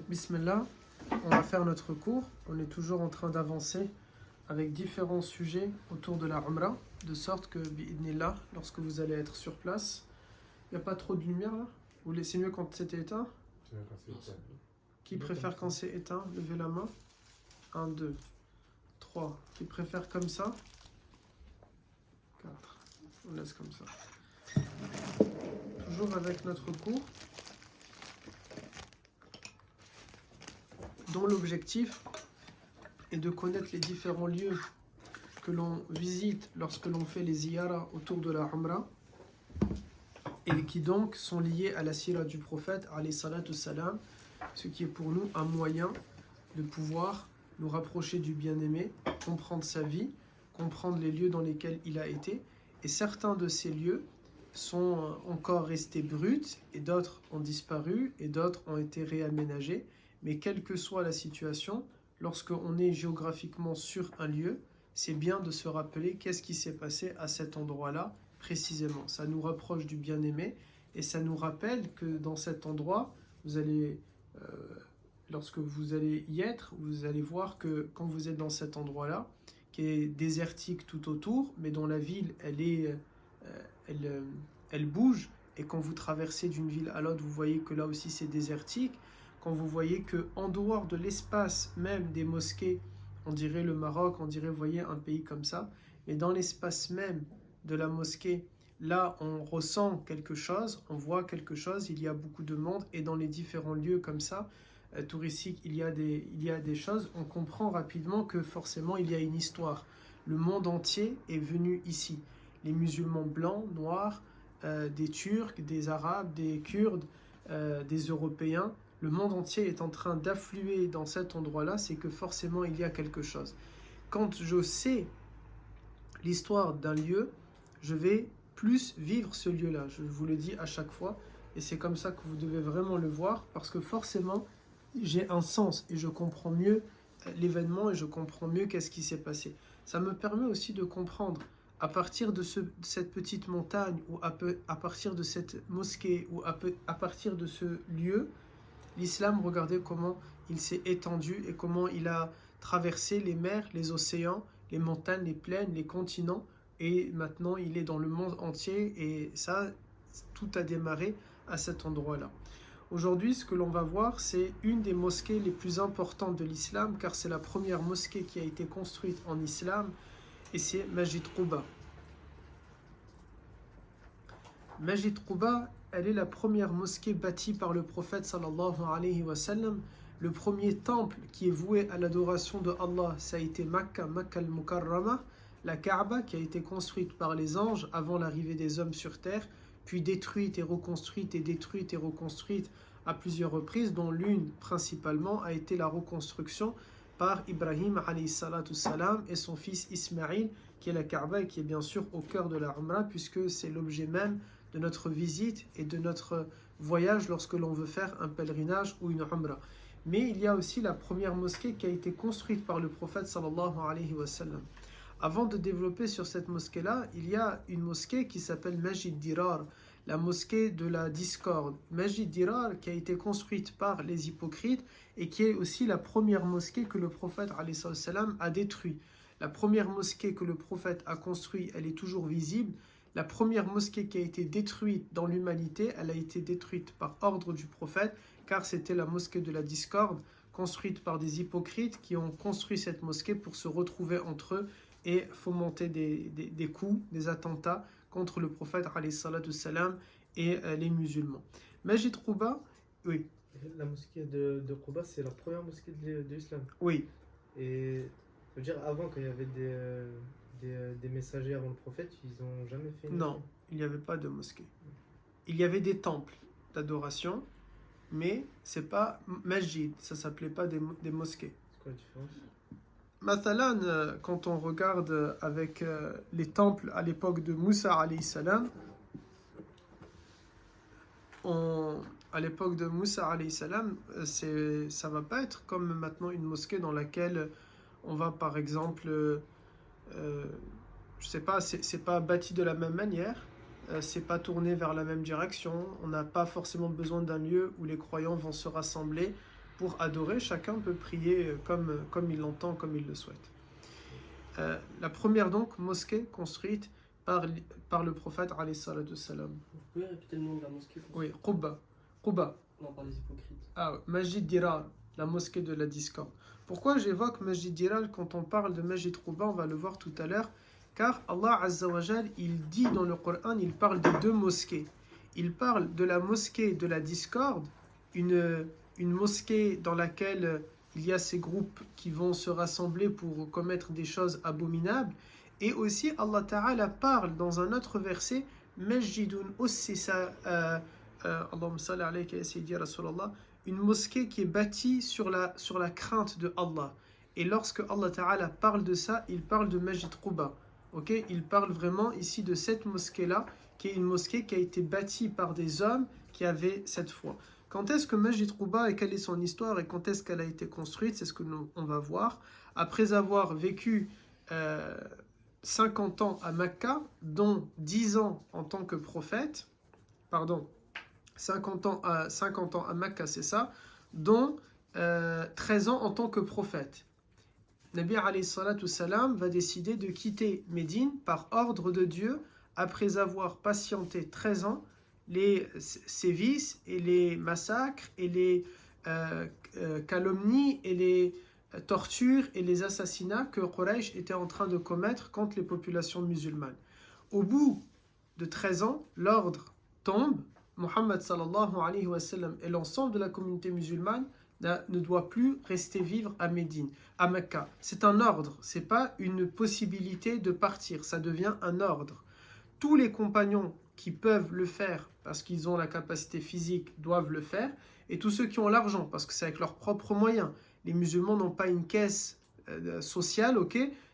Bismillah, on va faire notre cours. On est toujours en train d'avancer avec différents sujets autour de la Umrah, de sorte que, bi'idnillah, lorsque vous allez être sur place, il n'y a pas trop de lumière là. Vous laissez mieux quand c'était éteint. Qui préfère quand c'est éteint? Levez la main. 1, 2, 3. Qui préfère comme ça? 4. On laisse comme ça. Toujours avec notre cours, dont l'objectif est de connaître les différents lieux que l'on visite lorsque l'on fait les ziyara autour de la Umrah et qui donc sont liés à la sira du prophète alayhi salatu salam, ce qui est pour nous un moyen de pouvoir nous rapprocher du bien-aimé, comprendre sa vie, comprendre les lieux dans lesquels il a été. Et certains de ces lieux sont encore restés bruts et d'autres ont disparu et d'autres ont été réaménagés. Mais quelle que soit la situation, lorsqu'on est géographiquement sur un lieu, c'est bien de se rappeler qu'est-ce qui s'est passé à cet endroit-là précisément. Ça nous rapproche du bien-aimé et ça nous rappelle que dans cet endroit, vous allez, lorsque vous allez y être, vous allez voir que quand vous êtes dans cet endroit-là, qui est désertique tout autour, mais dont la ville, elle bouge, et quand vous traversez d'une ville à l'autre, vous voyez que là aussi c'est désertique. Quand vous voyez qu'en dehors de l'espace même des mosquées, on dirait le Maroc, on dirait, vous voyez, un pays comme ça, mais dans l'espace même de la mosquée, là, on ressent quelque chose, on voit quelque chose, il y a beaucoup de monde, et dans les différents lieux comme ça, touristiques, il y a des choses, on comprend rapidement que forcément, il y a une histoire. Le monde entier est venu ici. Les musulmans blancs, noirs, des Turcs, des Arabes, des Kurdes, des Européens, le monde entier est en train d'affluer dans cet endroit-là, c'est que forcément il y a quelque chose. Quand je sais l'histoire d'un lieu, je vais plus vivre ce lieu-là. Je vous le dis à chaque fois, et c'est comme ça que vous devez vraiment le voir, parce que forcément, j'ai un sens et je comprends mieux l'événement et je comprends mieux qu'est-ce qui s'est passé. Ça me permet aussi de comprendre à partir de cette petite montagne ou à partir de cette mosquée ou à partir de ce lieu, l'islam, regardez comment il s'est étendu et comment il a traversé les mers, les océans, les montagnes, les plaines, les continents, et maintenant il est dans le monde entier, et ça, tout a démarré à cet endroit-là. Aujourd'hui, ce que l'on va voir, c'est une des mosquées les plus importantes de l'islam, car c'est la première mosquée qui a été construite en islam, et c'est Masjid Quba. Masjid Quba, elle est la première mosquée bâtie par le prophète sallallahu alayhi wa sallam. Le premier temple qui est voué à l'adoration de Allah, ça a été Makka al-Mukarrama, la Kaaba, qui a été construite par les anges avant l'arrivée des hommes sur terre, puis détruite et reconstruite et détruite et reconstruite à plusieurs reprises, dont l'une principalement a été la reconstruction par Ibrahim alayhi salatu salam et son fils Ismaïl, qui est la Kaaba et qui est bien sûr au cœur de la Umrah, puisque c'est l'objet même de notre visite et de notre voyage lorsque l'on veut faire un pèlerinage ou une Umrah. Mais il y a aussi la première mosquée qui a été construite par le prophète sallallahu alayhi wa sallam. Avant de développer sur cette mosquée-là, il y a une mosquée qui s'appelle Masjid Dirar, la mosquée de la discorde. Masjid Dirar qui a été construite par les hypocrites et qui est aussi la première mosquée que le prophète alayhi salam a détruite. La première mosquée que le prophète a construite, elle est toujours visible. La première mosquée qui a été détruite dans l'humanité, elle a été détruite par ordre du prophète, car c'était la mosquée de la discorde, construite par des hypocrites qui ont construit cette mosquée pour se retrouver entre eux et fomenter des coups, des attentats contre le prophète alayhi salatu salam et les musulmans. Masjid Quba, oui. La mosquée de Quba, c'est la première mosquée de l'islam. Oui. Et ça veut dire, avant, quand il y avait des messagers avant le prophète, ils n'ont jamais fait une Non, mosquée. il n'y avait pas de mosquée. Il y avait des temples d'adoration, mais c'est pas masjid, ça s'appelait pas des mosquées. C'est quoi la différence? Mathalan, quand on regarde avec les temples à l'époque de Moussa alayhi salam, à l'époque de Moussa alayhi salam, ça va pas être comme maintenant une mosquée dans laquelle on va par exemple, je sais pas, c'est pas bâti de la même manière, c'est pas tourné vers la même direction, on n'a pas forcément besoin d'un lieu où les croyants vont se rassembler pour adorer, chacun peut prier comme il l'entend, comme il le souhaite. La première donc mosquée construite par le prophète alayhi salatu wassalam. Vous pouvez répéter le nom de la mosquée? Oui, Quba. Quba. Non, par les hypocrites. Ah, Masjid Dirar, la mosquée de la discorde. Pourquoi j'évoque Masjid Dirar quand on parle de Masjid Quba? On va le voir tout à l'heure. Car Allah Azza wa Jal, il dit dans le Coran, il parle des deux mosquées. Il parle de la mosquée de la discorde, une mosquée dans laquelle il y a ces groupes qui vont se rassembler pour commettre des choses abominables. Et aussi, Allah Ta'ala parle dans un autre verset, Masjidun ussisa, Allahumma salli alayka ya sayyidi ya Rasulallah, une mosquée qui est bâtie sur la crainte de Allah. Et lorsque Allah Ta'ala parle de ça, il parle de Masjid Quba. Okay? Il parle vraiment ici de cette mosquée-là, qui est une mosquée qui a été bâtie par des hommes qui avaient cette foi. Quand est-ce que Masjid Quba et quelle est son histoire et quand est-ce qu'elle a été construite, c'est ce que on va voir. Après avoir vécu 50 ans à Mecca, dont 10 ans en tant que prophète, 50 ans à Mecca, c'est ça, dont 13 ans en tant que prophète. Nabi alayhi salatu salam va décider de quitter Médine par ordre de Dieu après avoir patienté 13 ans les sévices et les massacres et les calomnies et les tortures et les assassinats que Quraysh était en train de commettre contre les populations musulmanes. Au bout de 13 ans, l'ordre tombe. Muhammad sallallahu alayhi wa sallam et l'ensemble de la communauté musulmane ne doit plus rester vivre à Médine, à Mecca. C'est un ordre, c'est pas une possibilité de partir, ça devient un ordre. Tous les compagnons qui peuvent le faire parce qu'ils ont la capacité physique doivent le faire, et tous ceux qui ont l'argent parce que c'est avec leurs propres moyens. Les musulmans n'ont pas une caisse sociale,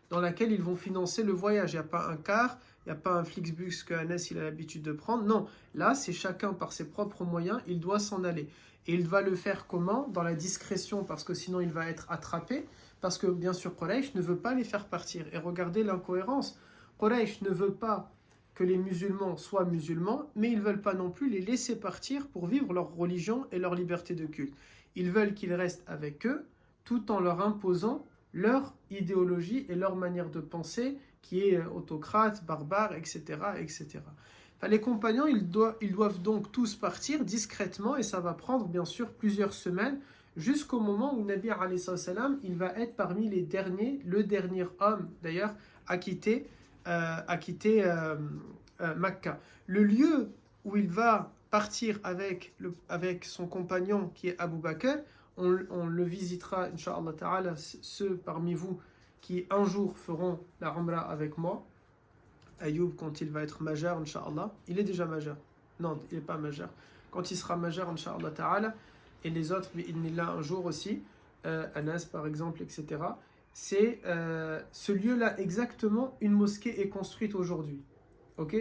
dans laquelle ils vont financer le voyage. Il n'y a pas un car, il n'y a pas un Flixbus que Anas il a l'habitude de prendre. Non, là c'est chacun par ses propres moyens, il doit s'en aller. Et il va le faire comment? Dans la discrétion, parce que sinon il va être attrapé, parce que bien sûr Quraysh ne veut pas les faire partir. Et regardez l'incohérence, Quraysh ne veut pas que les musulmans soient musulmans, mais ils ne veulent pas non plus les laisser partir pour vivre leur religion et leur liberté de culte. Ils veulent qu'ils restent avec eux, tout en leur imposant leur idéologie et leur manière de penser, qui est autocrate, barbare, etc. etc. Enfin, les compagnons, ils doivent donc tous partir discrètement, et ça va prendre bien sûr plusieurs semaines, jusqu'au moment où Nabi alayhi salam, il va être parmi les derniers, le dernier homme d'ailleurs, à quitter Mecca. Le lieu où il va partir avec son compagnon qui est Abu Bakr, on le visitera, Inch'Allah Ta'ala, ceux parmi vous qui un jour feront la Umrah avec moi. Ayoub, quand il va être majeur, Inch'Allah, il est déjà majeur. Non, il n'est pas majeur. Quand il sera majeur, Inch'Allah Ta'ala, et les autres, bi'idhnillah, un jour aussi, Anas par exemple, etc. C'est ce lieu-là exactement, une mosquée est construite aujourd'hui.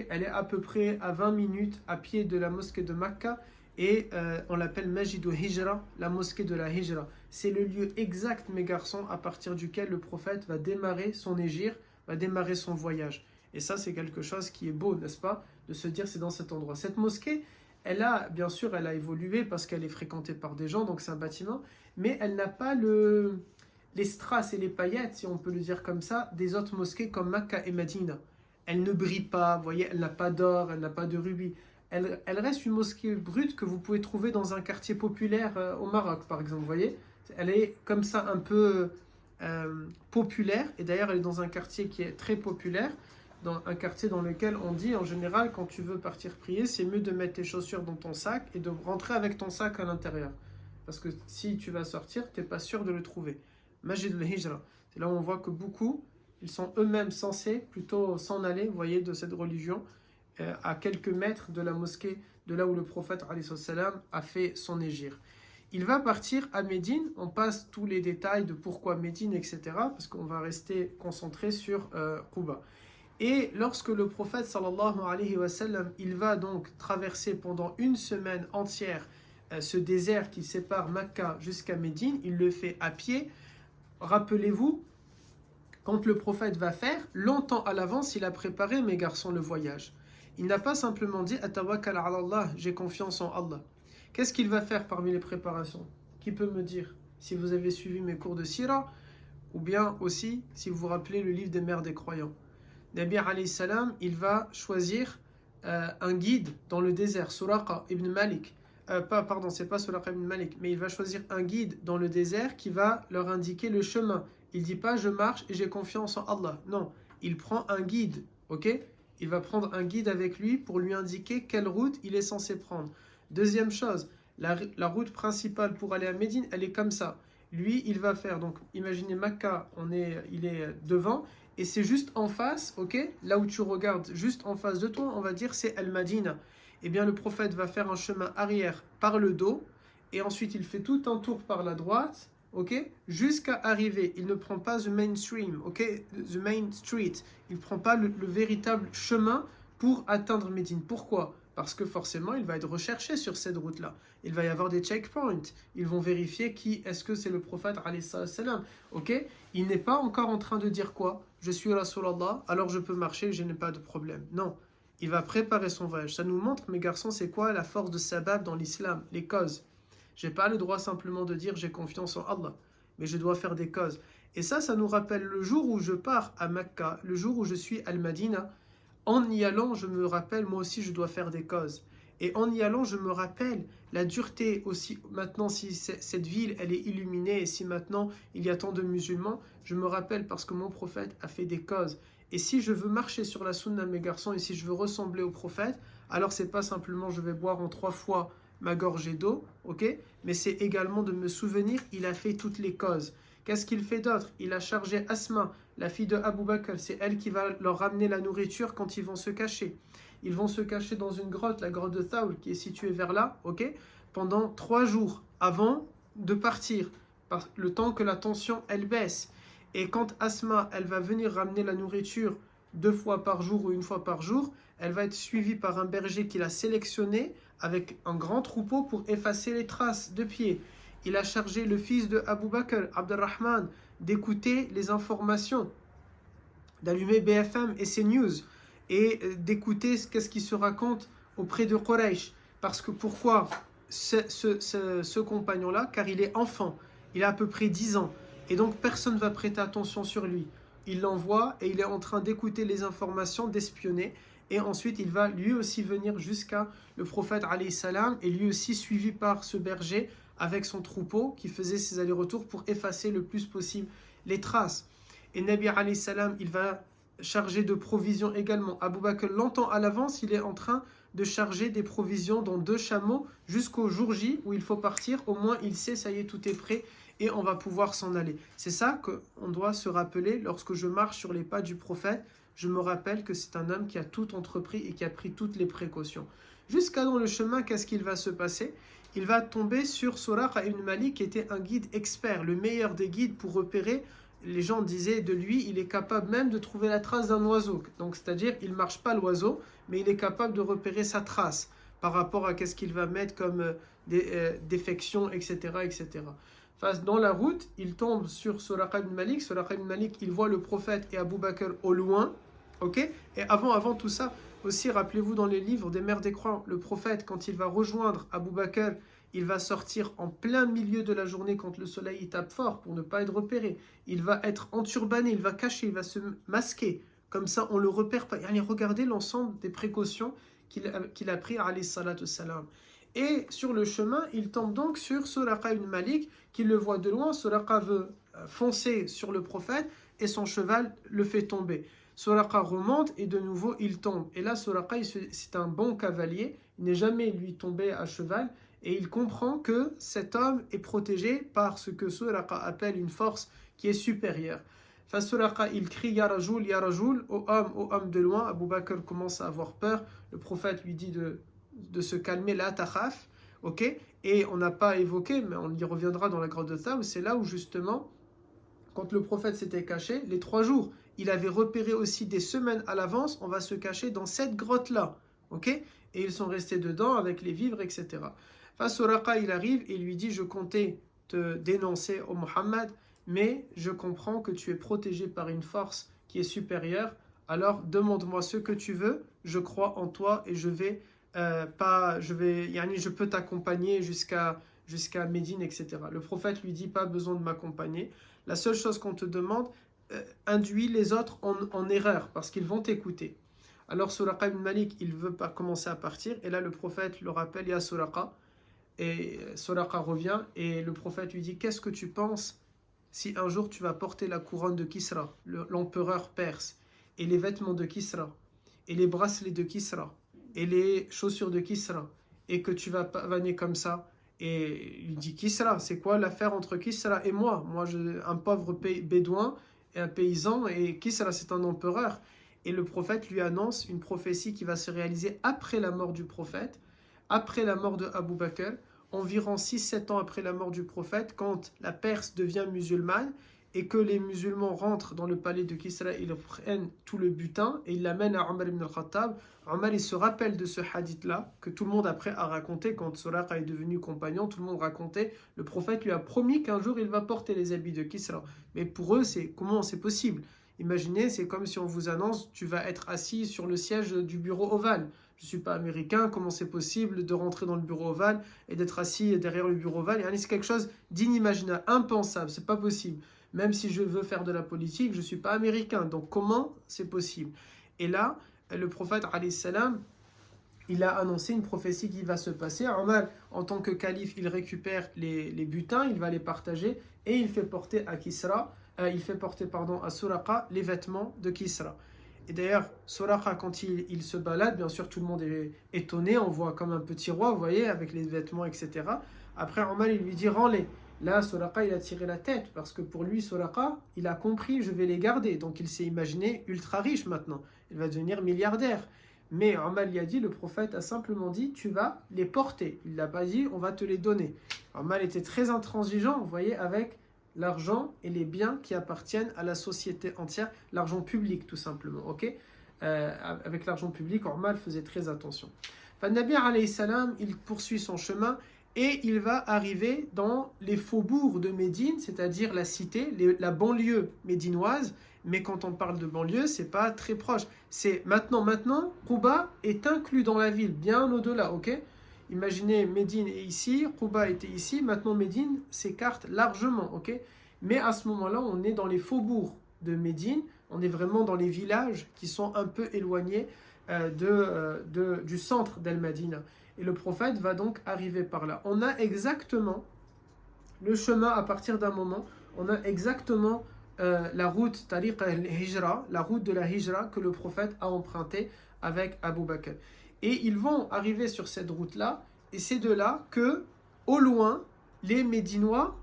Elle est à peu près à 20 minutes à pied de la mosquée de Mecca, et on l'appelle Masjid Hijra, la mosquée de la Hijra. C'est le lieu exact, mes garçons, à partir duquel le prophète va démarrer son hégire, va démarrer son voyage. Et ça, c'est quelque chose qui est beau, n'est-ce pas, de se dire c'est dans cet endroit. Cette mosquée, bien sûr, elle a évolué parce qu'elle est fréquentée par des gens, donc c'est un bâtiment, mais elle n'a pas les strass et les paillettes, si on peut le dire comme ça, des autres mosquées comme Mecca et Medina. Elle ne brille pas, vous voyez, elle n'a pas d'or, elle n'a pas de rubis. Elle reste une mosquée brute que vous pouvez trouver dans un quartier populaire au Maroc, par exemple, vous voyez. Elle est comme ça un peu populaire, et d'ailleurs elle est dans un quartier qui est très populaire, dans un quartier dans lequel on dit en général quand tu veux partir prier, c'est mieux de mettre tes chaussures dans ton sac et de rentrer avec ton sac à l'intérieur. Parce que si tu vas sortir, tu n'es pas sûr de le trouver. Masjid al-Hijra, c'est là où on voit que beaucoup, ils sont eux-mêmes censés plutôt s'en aller, vous voyez, de cette religion, à quelques mètres de la mosquée, de là où le prophète alayhi salam a fait son hégire. Il va partir à Médine, on passe tous les détails de pourquoi Médine, etc., parce qu'on va rester concentré sur Quba. Et lorsque le prophète sallallahu alayhi wa sallam, il va donc traverser pendant une semaine entière ce désert qui sépare Mecca jusqu'à Médine, il le fait à pied. Rappelez-vous, quand le prophète va faire, longtemps à l'avance, il a préparé, mes garçons, le voyage. Il n'a pas simplement dit « Atawakkal ala Allah », j'ai confiance en Allah. Qu'est-ce qu'il va faire parmi les préparations? Qui peut me dire si vous avez suivi mes cours de Sira ou bien aussi si vous vous rappelez le livre des mères des croyants. Nabi alayhi salam, il va choisir un guide dans le désert, Suraqa ibn Malik. Pardon, c'est pas Suraqa ibn Malik, mais il va choisir un guide dans le désert qui va leur indiquer le chemin. Il dit pas je marche et j'ai confiance en Allah. Non, il prend un guide, ok? Il va prendre un guide avec lui pour lui indiquer quelle route il est censé prendre. Deuxième chose, la route principale pour aller à Médine, elle est comme ça. Lui, il va faire, donc imaginez Makka, il est devant, et c'est juste en face, ok? Là où tu regardes, juste en face de toi, on va dire c'est Al-Madina. Eh bien, le prophète va faire un chemin arrière par le dos, et ensuite il fait tout un tour par la droite, ok? Jusqu'à arriver. Il ne prend pas the mainstream, ok? The main street. Il ne prend pas le véritable chemin pour atteindre Médine. Pourquoi? Parce que forcément, il va être recherché sur cette route-là. Il va y avoir des checkpoints. Ils vont vérifier qui est-ce que c'est le prophète, alayhi salam. Ok? Il n'est pas encore en train de dire quoi? Je suis Rasulallah, alors je peux marcher, je n'ai pas de problème. Non. Il va préparer son voyage. Ça nous montre, mes garçons, c'est quoi la force de sabab dans l'islam, les causes. Je n'ai pas le droit simplement de dire j'ai confiance en Allah, mais je dois faire des causes. Et ça nous rappelle le jour où je pars à Mecca, le jour où je suis à Al-Madina. En y allant, je me rappelle, moi aussi, je dois faire des causes. Et en y allant, je me rappelle la dureté aussi. Maintenant, si cette ville, elle est illuminée, et si maintenant, il y a tant de musulmans, je me rappelle parce que mon prophète a fait des causes. Et si je veux marcher sur la sunna, mes garçons, et si je veux ressembler au prophète, alors c'est pas simplement je vais boire en 3 fois ma gorgée d'eau, ok? Mais c'est également de me souvenir, il a fait toutes les causes. Qu'est-ce qu'il fait d'autre? Il a chargé Asma, la fille de Abu Bakr, c'est elle qui va leur ramener la nourriture quand ils vont se cacher. Ils vont se cacher dans une grotte, la grotte de Thaul, qui est située vers là, ok? Pendant 3 jours avant de partir, le temps que la tension, elle baisse. Et quand Asma, elle va venir ramener la nourriture 2 fois par jour ou 1 fois par jour, elle va être suivie par un berger qu'il a sélectionné avec un grand troupeau pour effacer les traces de pieds. Il a chargé le fils de Abu Bakr, Abdurrahman, d'écouter les informations, d'allumer BFM et CNews, et d'écouter ce qui se raconte auprès de Quraysh. Parce que pourquoi ce compagnon-là? Car il est enfant, il a à peu près 10 ans, et donc personne ne va prêter attention sur lui. Il l'envoie et il est en train d'écouter les informations, d'espionner, et ensuite il va lui aussi venir jusqu'à le prophète alayhi salam, et lui aussi suivi par ce berger avec son troupeau qui faisait ses allers-retours pour effacer le plus possible les traces. Et Nabi alayhi salam, il va charger de provisions également. Abu Bakr, longtemps à l'avance, il est en train de charger des provisions dans 2 chameaux jusqu'au jour J où il faut partir. Au moins il sait, ça y est, tout est prêt et on va pouvoir s'en aller. C'est ça qu'on doit se rappeler lorsque je marche sur les pas du prophète. Je me rappelle que c'est un homme qui a tout entrepris et qui a pris toutes les précautions. Jusqu'à dans le chemin, qu'est-ce qu'il va se passer? Il va tomber sur Suraqa ibn Malik, qui était un guide expert, le meilleur des guides pour repérer. Les gens disaient de lui, il est capable même de trouver la trace d'un oiseau. Donc, c'est-à-dire, il ne marche pas l'oiseau, mais il est capable de repérer sa trace par rapport à qu'est-ce qu'il va mettre comme défection, etc., etc. Dans la route, il tombe sur Suraqa ibn Malik. Suraqa ibn Malik, il voit le prophète et Abu Bakr au loin. Ok? Et avant tout ça, aussi, rappelez-vous dans les livres des mères des croyants, le prophète, quand il va rejoindre Abu Bakr, il va sortir en plein milieu de la journée quand le soleil tape fort pour ne pas être repéré. Il va être enturbané, il va cacher, il va se masquer. Comme ça, on ne le repère pas. Allez, regardez l'ensemble des précautions qu'il a pris, alayhi salatu salam. Et sur le chemin, il tombe donc sur Suraqa ibn Malik, qui le voit de loin. Suraqa veut foncer sur le prophète et son cheval le fait tomber. Suraqa remonte et de nouveau il tombe. Et là, Suraqa, c'est un bon cavalier. Il n'est jamais lui tombé à cheval. Et il comprend que cet homme est protégé par ce que Suraqa appelle une force qui est supérieure. Suraqa, il crie Ya Rajoul, ô homme de loin. Abu Bakr commence à avoir peur. Le prophète lui dit de se calmer, la takhaf, ok? Et on n'a pas évoqué, mais on y reviendra dans la grotte de Thaou, c'est là où justement, quand le prophète s'était caché, les 3 jours, il avait repéré aussi des semaines à l'avance, on va se cacher dans cette grotte-là, ok? Et ils sont restés dedans avec les vivres, etc. Suraqa, il arrive et lui dit, je comptais te dénoncer au Muhammad, mais je comprends que tu es protégé par une force qui est supérieure, alors demande-moi ce que tu veux, je crois en toi et je peux t'accompagner jusqu'à jusqu'à Médine, etc. Le prophète lui dit pas besoin de m'accompagner. La seule chose qu'on te demande, induit les autres en erreur parce qu'ils vont t'écouter. Alors Suraqa ibn Malik, il veut pas commencer à partir et là le prophète le rappelle, Ya Suraqa, et Suraqa revient et le prophète lui dit, qu'est-ce que tu penses si un jour tu vas porter la couronne de Kisra, l'empereur perse, et les vêtements de Kisra, et les bracelets de Kisra, et les chaussures de Kisra, et que tu vas pavaner comme ça. Et il dit, Kisra, c'est quoi l'affaire entre Kisra et moi? Moi, un pauvre bédouin et un paysan, et Kisra, c'est un empereur. Et le prophète lui annonce une prophétie qui va se réaliser après la mort du prophète, après la mort de Abu Bakr, environ 6-7 ans après la mort du prophète, quand la Perse devient musulmane et que les musulmans rentrent dans le palais de Kisra, ils prennent tout le butin et ils l'amènent à Omar ibn al-Khattab. Omar, il se rappelle de ce hadith-là, que tout le monde après a raconté, quand Suraqa est devenu compagnon, tout le monde racontait, le prophète lui a promis qu'un jour il va porter les habits de Kisra. Mais pour eux, comment c'est possible? Imaginez, c'est comme si on vous annonce, tu vas être assis sur le siège du bureau ovale. Je ne suis pas américain, comment c'est possible de rentrer dans le bureau ovale et d'être assis derrière le bureau ovale? C'est quelque chose d'inimaginable, impensable, c'est pas possible. Même si je veux faire de la politique, je ne suis pas américain, donc comment c'est possible? Et là, le prophète, alayhi salam, il a annoncé une prophétie qui va se passer. Omar, en tant que calife, il récupère les butins, il va les partager et il fait porter à Kisra, à Suraqa les vêtements de Kisra. Et d'ailleurs, Suraqa, quand il se balade, bien sûr, tout le monde est étonné, on voit comme un petit roi, vous voyez, avec les vêtements, etc. Après, Omar, il lui dit, rends-les. Là, Suraqa, il a tiré la tête, parce que pour lui, Suraqa, il a compris, je vais les garder. Donc, il s'est imaginé ultra riche maintenant. Il va devenir milliardaire. Mais Omar lui a dit, le prophète a simplement dit, tu vas les porter. Il n'a pas dit, on va te les donner. Omar était très intransigeant, vous voyez, avec l'argent et les biens qui appartiennent à la société entière, l'argent public tout simplement, ok? Avec l'argent public, Omar faisait très attention. Nabi alayhi salam, il poursuit son chemin et il va arriver dans les faubourgs de Médine, c'est-à-dire la cité, la banlieue médinoise. Mais quand on parle de banlieue, c'est pas très proche. C'est maintenant, Quba est inclus dans la ville, bien au-delà, ok? Imaginez, Médine est ici, Quba était ici, maintenant Médine s'écarte largement, ok? Mais à ce moment-là, on est dans les faubourgs de Médine, on est vraiment dans les villages qui sont un peu éloignés du centre d'Al-Madina. Et le prophète va donc arriver par là. On a exactement le chemin à partir d'un moment, on a exactement la route Tariq al-Hijra, la route de la Hijra que le prophète a empruntée avec Abu Bakr. Et ils vont arriver sur cette route-là, et c'est de là que, au loin, les Médinois,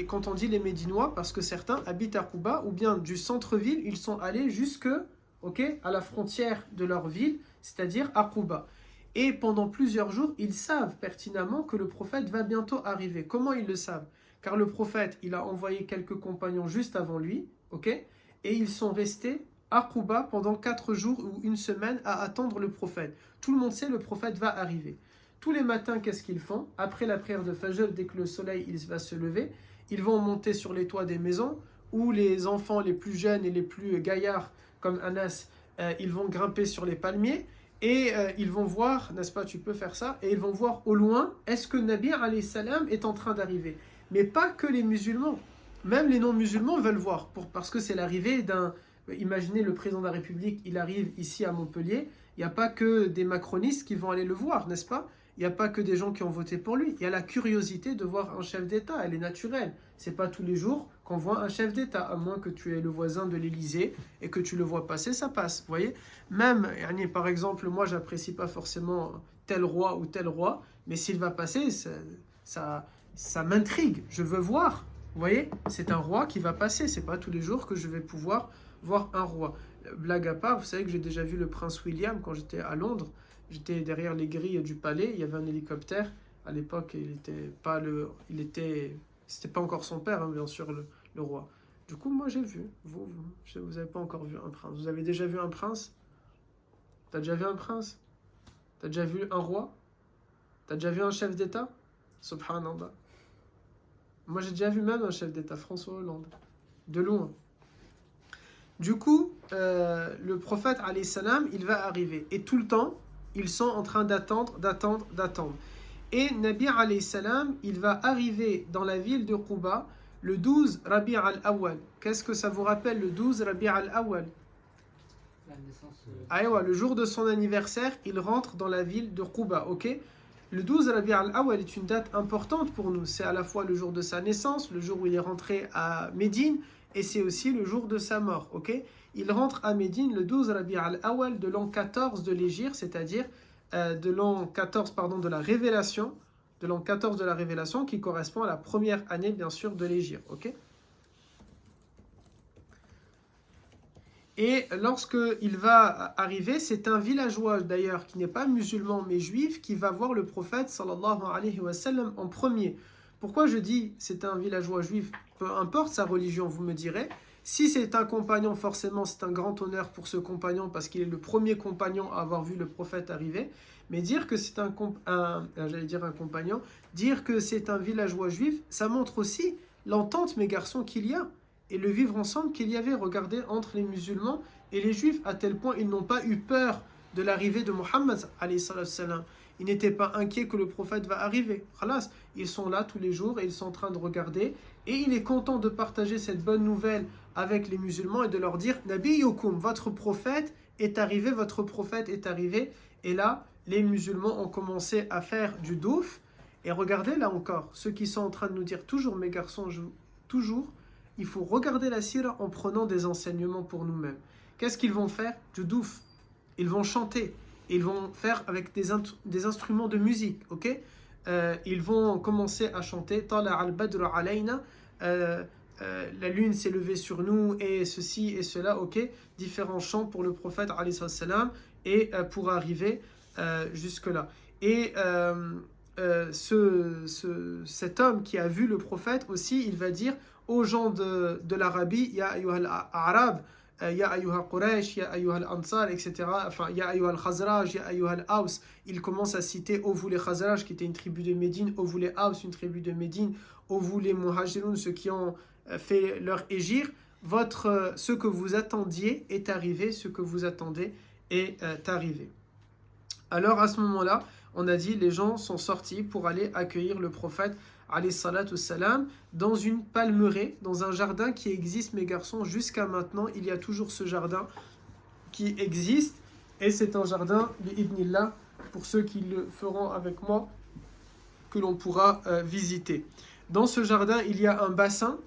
quand on dit les Médinois, parce que certains habitent à Quba, ou bien du centre-ville, ils sont allés jusque à la frontière de leur ville, c'est-à-dire à Quba. Et pendant plusieurs jours, ils savent pertinemment que le prophète va bientôt arriver. Comment ils le savent? Car le prophète, il a envoyé quelques compagnons juste avant lui, et ils sont restés à Quba pendant 4 jours ou une semaine à attendre le prophète. Tout le monde sait, le prophète va arriver. Tous les matins, qu'est-ce qu'ils font? Après la prière de Fajr, dès que le soleil il va se lever, ils vont monter sur les toits des maisons, où les enfants les plus jeunes et les plus gaillards, comme Anas, ils vont grimper sur les palmiers, et ils vont voir, n'est-ce pas, tu peux faire ça, et ils vont voir au loin, est-ce que Nabi alayhi salam est en train d'arriver? Mais pas que les musulmans, même les non-musulmans veulent voir, parce que c'est l'arrivée d'un... Imaginez le président de la République, il arrive ici à Montpellier, il n'y a pas que des macronistes qui vont aller le voir, n'est-ce pas? Il n'y a pas que des gens qui ont voté pour lui. Il y a la curiosité de voir un chef d'État, elle est naturelle. C'est pas tous les jours qu'on voit un chef d'État, à moins que tu aies le voisin de l'Élysée et que tu le vois passer, ça passe, vous voyez? Même, par exemple, moi, j'apprécie pas forcément tel roi ou tel roi, mais s'il va passer, ça m'intrigue. Je veux voir, vous voyez? C'est un roi qui va passer, c'est pas tous les jours que je vais pouvoir voir un roi. Blague à part, vous savez que j'ai déjà vu le prince William quand j'étais à Londres. J'étais derrière les grilles du palais, il y avait un hélicoptère. À l'époque, c'était pas encore son père, hein, bien sûr, le roi. Du coup, moi j'ai vu. Vous avez pas encore vu un prince. Vous avez déjà vu un prince? T'as déjà vu un prince? T'as déjà vu un roi? T'as déjà vu un chef d'État? Subhanallah. Moi j'ai déjà vu même un chef d'État, François Hollande. De loin. Du coup, le prophète, alayhi salam, il va arriver. Et tout le temps, ils sont en train d'attendre. Et Nabi alayhi salam, il va arriver dans la ville de Quba le 12 Rabi' al-Awwal. Qu'est-ce que ça vous rappelle le 12 Rabi' al-Awwal? La naissance. Aïwa, le jour de son anniversaire, il rentre dans la ville de Quba, ok? Le 12 Rabi' al-Awwal est une date importante pour nous. C'est à la fois le jour de sa naissance, le jour où il est rentré à Médine, et c'est aussi le jour de sa mort, ok? Il rentre à Médine le 12 Rabi' al-Awwal de l'an 14 de l'Hégire, c'est-à-dire de l'an 14, pardon, de la Révélation, de l'an 14 de la Révélation, qui correspond à la première année, bien sûr, de l'Hégire, ok? Et lorsque il va arriver, c'est un villageois d'ailleurs qui n'est pas musulman mais juif qui va voir le prophète sallallahu alayhi wa sallam en premier. Pourquoi je dis c'est un villageois juif? Peu importe sa religion, vous me direz. Si c'est un compagnon, forcément c'est un grand honneur pour ce compagnon parce qu'il est le premier compagnon à avoir vu le prophète arriver. Mais dire que c'est un compagnon, dire que c'est un villageois juif, ça montre aussi l'entente, mes garçons, qu'il y a et le vivre ensemble qu'il y avait, regardez, entre les musulmans et les juifs, à tel point ils n'ont pas eu peur de l'arrivée de Mohammed, alayhi salam. Ils n'étaient pas inquiets que le prophète va arriver. Khalas, ils sont là tous les jours et ils sont en train de regarder. Et il est content de partager cette bonne nouvelle avec les musulmans et de leur dire Nabiyukum, votre prophète est arrivé, votre prophète est arrivé. Et là, les musulmans ont commencé à faire du douf. Et regardez là encore, ceux qui sont en train de nous dire toujours, mes garçons, toujours, il faut regarder la sira en prenant des enseignements pour nous-mêmes. Qu'est-ce qu'ils vont faire? Du douf. Ils vont chanter. Ils vont faire avec des instruments de musique. Ok? Ils vont commencer à chanter Tala al-Badr alayna. La lune s'est levée sur nous et ceci et cela. Ok? Différents chants pour le prophète alayhi salam et pour arriver jusque-là. Et cet homme qui a vu le prophète aussi, il va dire aux gens de l'Arabie, Ya ayyuhal Arab, Ya ayyuhal Quraysh, Ya ayyuhal Ansar, etc. Enfin, Ya ayyuhal Khazraj, Ya ayyuhal Aws. Il commence à citer, ô vous les Khazraj, qui étaient une tribu de Médine, ô vous les Aws, une tribu de Médine, ô vous les Muhajiroun, ceux qui ont fait leur hégire. Ce que vous attendiez est arrivé, ce que vous attendez est arrivé. Alors à ce moment-là, on a dit les gens sont sortis pour aller accueillir le prophète alayhi salatu salam dans une palmeraie, dans un jardin qui existe, mes garçons, jusqu'à maintenant. Il y a toujours ce jardin qui existe et c'est un jardin, bi'idnillah, pour ceux qui le feront avec moi, que l'on pourra visiter. Dans ce jardin, il y a un bassin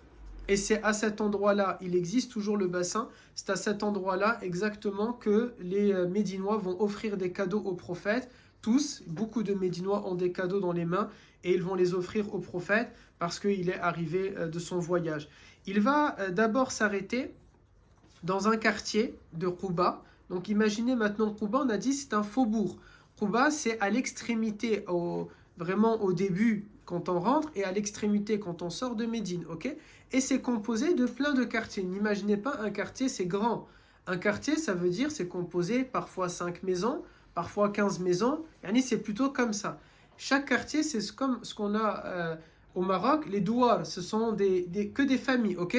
et c'est à cet endroit-là, il existe toujours le bassin, c'est à cet endroit-là exactement que les Médinois vont offrir des cadeaux au prophète. Tous, beaucoup de Médinois ont des cadeaux dans les mains et ils vont les offrir au prophète parce qu'il est arrivé de son voyage. Il va d'abord s'arrêter dans un quartier de Quba. Donc imaginez maintenant Quba, on a dit c'est un faubourg. Quba, c'est à l'extrémité, vraiment au début quand on rentre et à l'extrémité quand on sort de Médine. Okay? Et c'est composé de plein de quartiers. N'imaginez pas un quartier, c'est grand. Un quartier, ça veut dire c'est composé parfois 5 maisons, parfois 15 maisons, c'est plutôt comme ça. Chaque quartier, c'est comme ce qu'on a au Maroc, les douars, ce sont que des familles, ok?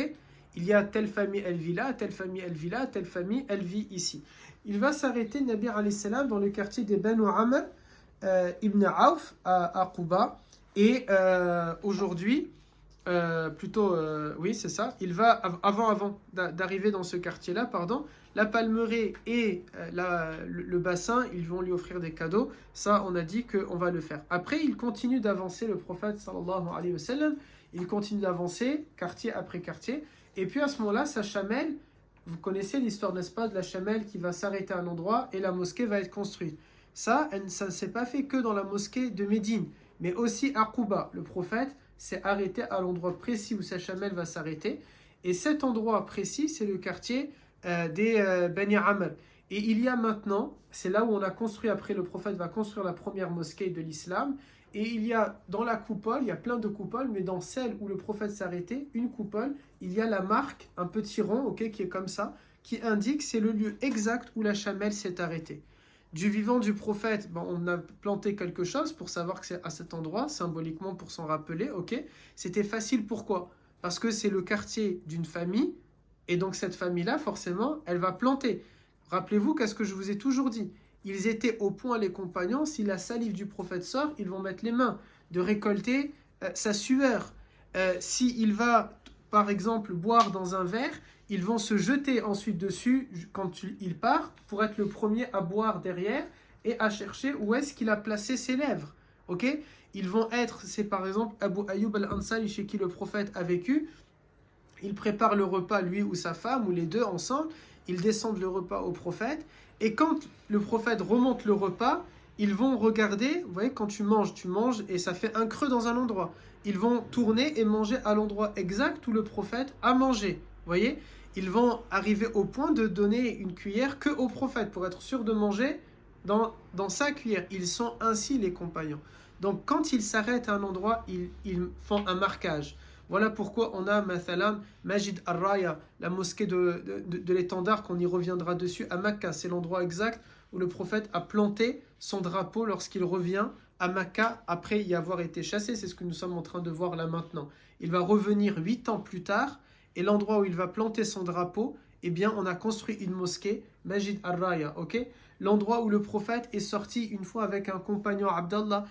Il y a telle famille, elle vit là, telle famille, elle vit là, telle famille, elle vit ici. Il va s'arrêter, Nabi alayhi salam, dans le quartier des Banu Amr, Ibn Auf, à Quba, et aujourd'hui, oui, c'est ça, il va, avant d'arriver dans ce quartier-là, pardon, la palmeraie et le bassin, ils vont lui offrir des cadeaux. Ça, on a dit qu'on va le faire. Après, il continue d'avancer, le prophète, sallallahu alayhi wa sallam, il continue d'avancer, quartier après quartier. Et puis à ce moment-là, sa chamelle, vous connaissez l'histoire, n'est-ce pas, de la chamelle qui va s'arrêter à un endroit et la mosquée va être construite. Ça ne s'est pas fait que dans la mosquée de Médine, mais aussi à Quba. Le prophète s'est arrêté à l'endroit précis où sa chamelle va s'arrêter. Et cet endroit précis, c'est le quartier des Bani Amr. Et il y a maintenant, c'est là où on a construit, après le prophète va construire la première mosquée de l'islam, et il y a dans la coupole, il y a plein de coupoles, mais dans celle où le prophète s'est arrêté, une coupole, il y a la marque, un petit rond, ok, qui est comme ça, qui indique c'est le lieu exact où la chamelle s'est arrêtée. Du vivant du prophète, on a planté quelque chose pour savoir que c'est à cet endroit, symboliquement pour s'en rappeler, ok. C'était facile, pourquoi? Parce que c'est le quartier d'une famille, et donc cette famille-là, forcément, elle va planter. Rappelez-vous qu'est-ce que je vous ai toujours dit. ils étaient au point, les compagnons, si la salive du prophète sort, ils vont mettre les mains, de récolter sa sueur. S'il va, par exemple, boire dans un verre, ils vont se jeter ensuite dessus quand il part, pour être le premier à boire derrière et à chercher où est-ce qu'il a placé ses lèvres. Ok? Ils vont être, c'est par exemple Abu Ayyub al-Ansari chez qui le prophète a vécu. Il prépare le repas, lui ou sa femme, ou les deux ensemble. Ils descendent le repas au prophète. Et quand le prophète remonte le repas, ils vont regarder, vous voyez, quand tu manges et ça fait un creux dans un endroit. Ils vont tourner et manger à l'endroit exact où le prophète a mangé. Vous voyez? Ils vont arriver au point de donner une cuillère que au prophète pour être sûr de manger dans sa cuillère. Ils sont ainsi les compagnons. Donc quand ils s'arrêtent à un endroit, ils font un marquage. Voilà pourquoi on a Mathalan Majid al-Raya, la mosquée de l'étendard, qu'on y reviendra dessus à Makkah. C'est l'endroit exact où le prophète a planté son drapeau lorsqu'il revient à Makkah après y avoir été chassé. C'est ce que nous sommes en train de voir là maintenant. Il va revenir 8 ans plus tard et l'endroit où il va planter son drapeau, eh bien on a construit une mosquée, Majid al-Raya, ok? L'endroit où le prophète est sorti une fois avec un compagnon, Abdallah,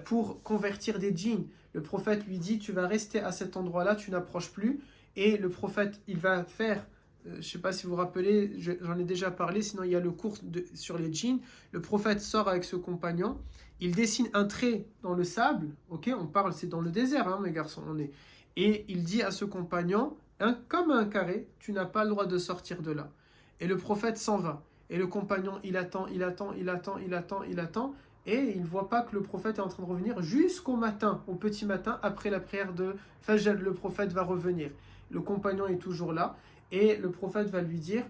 pour convertir des djinns. Le prophète lui dit, tu vas rester à cet endroit-là, tu n'approches plus. Et le prophète, il va faire, je ne sais pas si vous vous rappelez, j'en ai déjà parlé, sinon il y a le cours sur les djinns. Le prophète sort avec ce compagnon, il dessine un trait dans le sable, ok, on parle, c'est dans le désert, hein, mes garçons, et il dit à ce compagnon, comme un carré, tu n'as pas le droit de sortir de là. Et le prophète s'en va. Et le compagnon, il attend, et il ne voit pas que le prophète est en train de revenir jusqu'au matin, au petit matin, après la prière de Fajr, le prophète va revenir. Le compagnon est toujours là, et le prophète va lui dire,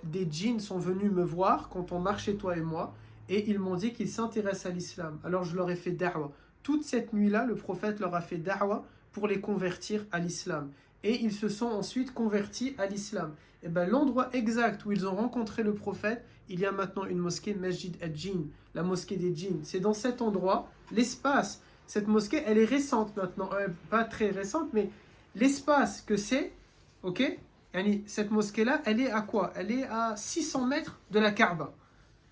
des djinns sont venus me voir quand on marchait toi et moi, et ils m'ont dit qu'ils s'intéressent à l'islam. Alors je leur ai fait da'wa. Toute cette nuit-là, le prophète leur a fait da'wa pour les convertir à l'islam. Et ils se sont ensuite convertis à l'islam. Et bien l'endroit exact où ils ont rencontré le prophète, il y a maintenant une mosquée, Masjid al-Jinn, la mosquée des djinns. C'est dans cet endroit, l'espace. Cette mosquée, elle est récente maintenant, pas très récente, mais l'espace que c'est, ok, cette mosquée-là, elle est à quoi? Elle est à 600 mètres de la Kaaba.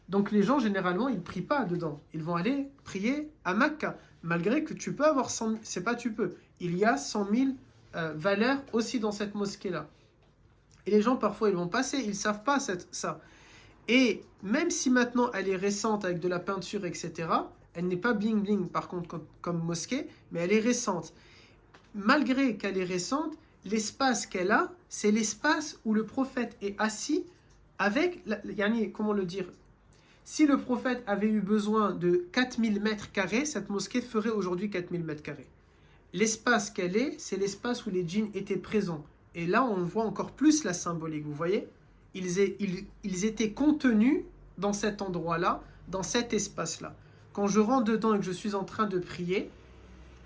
Donc les gens, généralement, ils ne prient pas dedans. Ils vont aller prier à Makkah. Malgré que tu peux avoir 100 000, c'est pas tu peux. Il y a 100 000 valeurs aussi dans cette mosquée-là. Et les gens, parfois, ils vont passer, ils ne savent pas ça. Et même si maintenant elle est récente avec de la peinture, etc., elle n'est pas bling-bling par contre comme mosquée, mais elle est récente. Malgré qu'elle est récente, l'espace qu'elle a, c'est l'espace où le prophète est assis avec, comment le dire, si le prophète avait eu besoin de 4000 mètres carrés, cette mosquée ferait aujourd'hui 4000 mètres carrés. L'espace qu'elle est, c'est l'espace où les djinns étaient présents. Et là, on voit encore plus la symbolique, vous voyez? Ils étaient contenus dans cet endroit-là, dans cet espace-là. Quand je rentre dedans et que je suis en train de prier,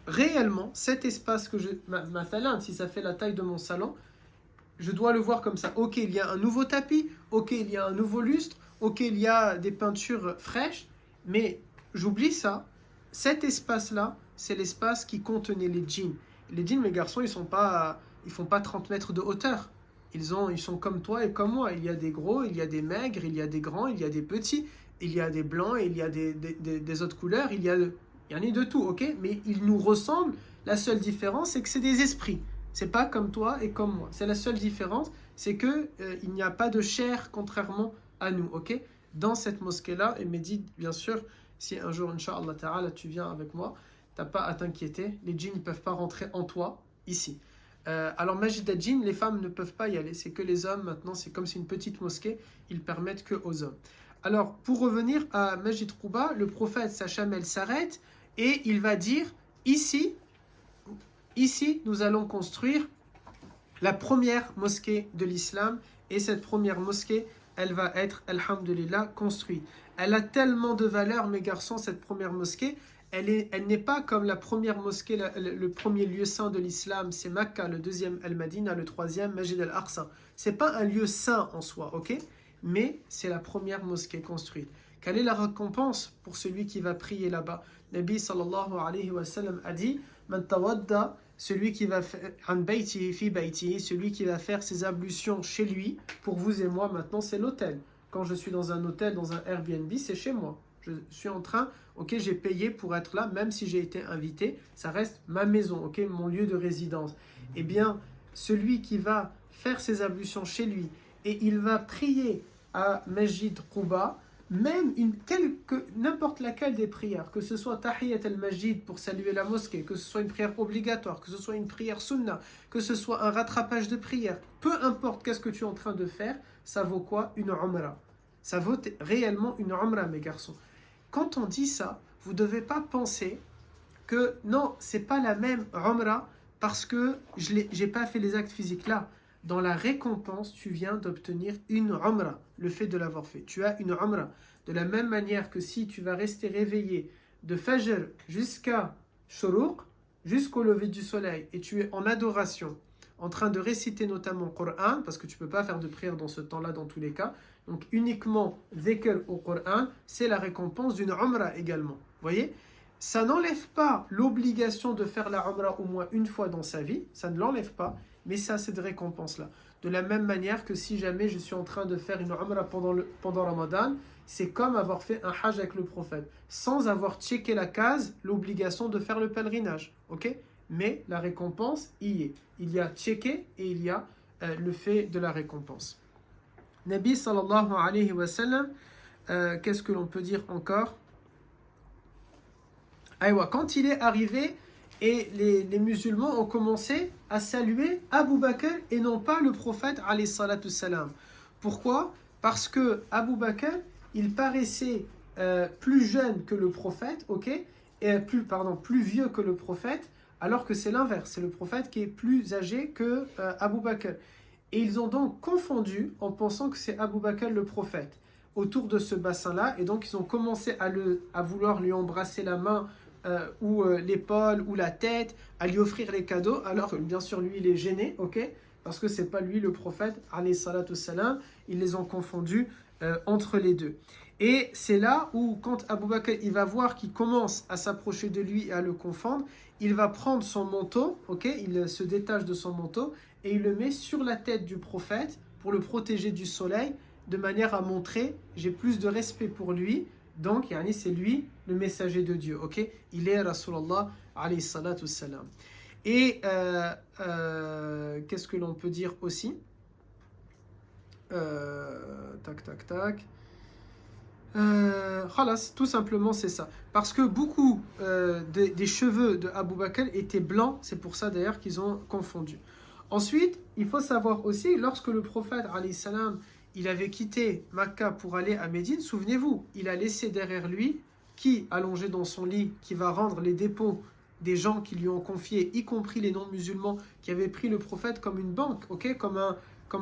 réellement, cet espace que ma thalin, si ça fait la taille de mon salon, je dois le voir comme ça. Ok, il y a un nouveau tapis, ok, il y a un nouveau lustre, ok, il y a des peintures fraîches, mais j'oublie ça. Cet espace-là, c'est l'espace qui contenait les djinns. Les djinns, mes garçons, ils font pas 30 mètres de hauteur. Ils sont comme toi et comme moi. Il y a des gros, il y a des maigres, il y a des grands, il y a des petits, il y a des blancs, il y a des autres couleurs, il y en a de tout, ok? Mais ils nous ressemblent. La seule différence, c'est que c'est des esprits. C'est pas comme toi et comme moi. C'est la seule différence, c'est que il n'y a pas de chair contrairement à nous, ok? Dans cette mosquée-là, et médite, bien sûr, si un jour, Inch'Allah Ta'ala, tu viens avec moi, t'as pas à t'inquiéter. Les djinns ne peuvent pas rentrer en toi, ici. Alors Masjid al-Jinn, les femmes ne peuvent pas y aller, c'est que les hommes maintenant, c'est comme c'est une petite mosquée, ils permettent que aux hommes. Alors pour revenir à Masjid Quba, le prophète sa chamelle s'arrête et il va dire ici nous allons construire la première mosquée de l'islam et cette première mosquée, elle va être, alhamdulillah, construite. Elle a tellement de valeur, mes garçons, cette première mosquée. Elle n'est pas comme la première mosquée, le premier lieu saint de l'islam, c'est Makkah, le deuxième Al-Madina, le troisième Masjid al-Aqsa. C'est pas un lieu saint en soi, ok? Mais c'est la première mosquée construite. Quelle est la récompense pour celui qui va prier là-bas? Nabi sallallahu alayhi wa sallam a dit, Man tawadda, celui qui va faire celui qui va faire ses ablutions chez lui, pour vous et moi maintenant c'est l'autel. quand je suis dans un hôtel, dans un Airbnb, c'est chez moi. Je suis en train, ok, j'ai payé pour être là, même si j'ai été invité, ça reste ma maison, ok, mon lieu de résidence. Eh bien, celui qui va faire ses ablutions chez lui et il va prier à Masjid Quba, même n'importe laquelle des prières, que ce soit Tahiyat al-Masjid pour saluer la mosquée, que ce soit une prière obligatoire, que ce soit une prière sunnah, que ce soit un rattrapage de prière, peu importe qu'est-ce que tu es en train de faire, ça vaut quoi? Une umrah. Ça vaut réellement une umrah, mes garçons. Quand on dit ça, vous ne devez pas penser que non, c'est pas la même umrah parce que je n'ai pas fait les actes physiques là. Dans la récompense, tu viens d'obtenir une umrah, le fait de l'avoir fait. Tu as une umrah. De la même manière que si tu vas rester réveillé de Fajr jusqu'à Shuruq, jusqu'au lever du soleil, et tu es en adoration, en train de réciter notamment le Coran, parce que tu ne peux pas faire de prière dans ce temps-là dans tous les cas, donc uniquement dhikr au Coran, c'est la récompense d'une umrah également. Vous voyez? Ça n'enlève pas l'obligation de faire la umrah au moins une fois dans sa vie, ça ne l'enlève pas, mais ça, cette récompense-là. De la même manière que si jamais je suis en train de faire une umrah pendant Ramadan, c'est comme avoir fait un hajj avec le prophète, sans avoir checké la case, l'obligation de faire le pèlerinage. Ok? Mais la récompense y est. Il y a checké et il y a le fait de la récompense. Nabi sallallahu alayhi wa sallam, qu'est-ce que l'on peut dire encore? Aïwa, quand il est arrivé et les musulmans ont commencé à saluer Abu Bakr et non pas le prophète alayhi salatu salam. Pourquoi? Parce que Abu Bakr, il paraissait plus jeune que le prophète, ok? Et plus vieux que le prophète, alors que c'est l'inverse, c'est le prophète qui est plus âgé que Abu Bakr. Et ils ont donc confondu en pensant que c'est Abu Bakr le prophète autour de ce bassin-là, et donc ils ont commencé à vouloir lui embrasser la main ou l'épaule ou la tête, à lui offrir les cadeaux, alors que bien sûr lui il est gêné, ok, parce que c'est pas lui le prophète, alayhi salatu salam, ils les ont confondus entre les deux. Et c'est là où quand Abu Bakr il va voir qu'il commence à s'approcher de lui et à le confondre, il va prendre son manteau, ok, il se détache de son manteau et il le met sur la tête du prophète pour le protéger du soleil, de manière à montrer j'ai plus de respect pour lui. Donc, yani, c'est lui le messager de Dieu, ok? Il est Rasulallah alayhi salatu salam. Et qu'est-ce que l'on peut dire aussi? Tac. Khalas, tout simplement c'est ça. Parce que beaucoup des cheveux de Abu Bakr étaient blancs, c'est pour ça d'ailleurs qu'ils ont confondu. Ensuite, il faut savoir aussi, lorsque le prophète alayhi salam il avait quitté Makkah pour aller à Médine, souvenez-vous, il a laissé derrière lui, qui, allongé dans son lit, qui va rendre les dépôts des gens qui lui ont confié, y compris les non-musulmans, qui avaient pris le prophète comme une banque, ok, comme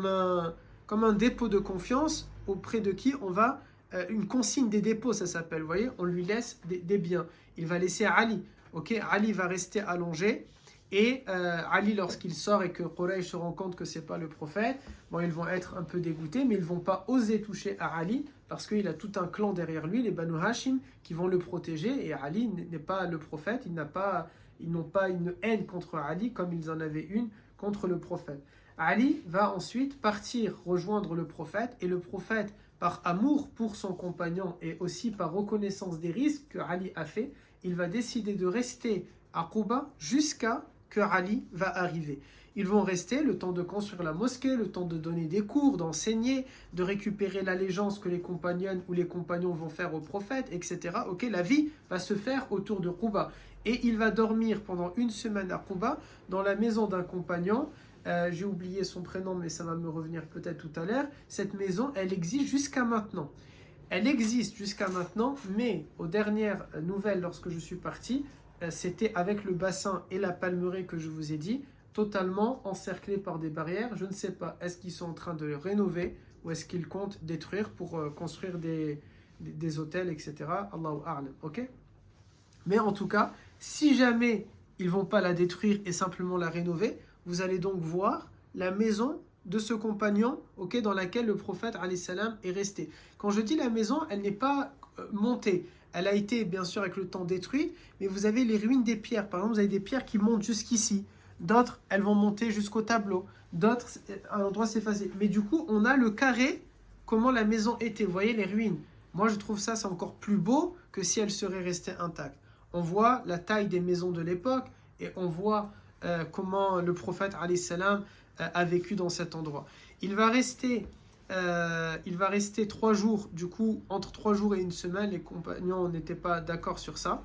un dépôt de confiance auprès de qui on va, une consigne des dépôts, ça s'appelle, vous voyez, on lui laisse des biens. Il va laisser Ali, ok, Ali va rester allongé. Et Ali, lorsqu'il sort et que Quraysh se rend compte que ce n'est pas le prophète, bon, ils vont être un peu dégoûtés, mais ils ne vont pas oser toucher à Ali parce qu'il a tout un clan derrière lui, les Banu Hashim, qui vont le protéger. Et Ali n'est pas le prophète, ils n'ont pas une haine contre Ali comme ils en avaient une contre le prophète. Ali va ensuite partir rejoindre le prophète et le prophète, par amour pour son compagnon et aussi par reconnaissance des risques que Ali a fait, il va décider de rester à Quba jusqu'à que Ali va arriver. Ils vont rester le temps de construire la mosquée, le temps de donner des cours, d'enseigner, de récupérer l'allégeance que les compagnons ou les compagnons vont faire au prophète, etc. Ok, la vie va se faire autour de Quba. Et il va dormir pendant une semaine à Quba, dans la maison d'un compagnon. J'ai oublié son prénom, mais ça va me revenir peut-être tout à l'heure. Cette maison, elle existe jusqu'à maintenant. Elle existe jusqu'à maintenant, mais aux dernières nouvelles, lorsque je suis parti, c'était avec le bassin et la palmeraie que je vous ai dit, totalement encerclé par des barrières. Je ne sais pas, est-ce qu'ils sont en train de le rénover ou est-ce qu'ils comptent détruire pour construire des hôtels, etc. Allahu a'lam, ok? Mais en tout cas, si jamais ils ne vont pas la détruire et simplement la rénover, vous allez donc voir la maison de ce compagnon, ok, dans laquelle le prophète alayhi salam est resté. Quand je dis la maison, elle n'est pas montée. Elle a été bien sûr avec le temps détruite, mais vous avez les ruines des pierres. Par exemple, vous avez des pierres qui montent jusqu'ici. D'autres, elles vont monter jusqu'au tableau. D'autres, à l'endroit c'est facile. Mais du coup, on a le carré comment la maison était. Vous voyez les ruines. Moi, je trouve ça, c'est encore plus beau que si elle serait restée intacte. On voit la taille des maisons de l'époque et on voit comment le prophète alayhi salam a vécu dans cet endroit. Il va rester 3 jours, du coup, entre 3 jours et une semaine, les compagnons n'étaient pas d'accord sur ça,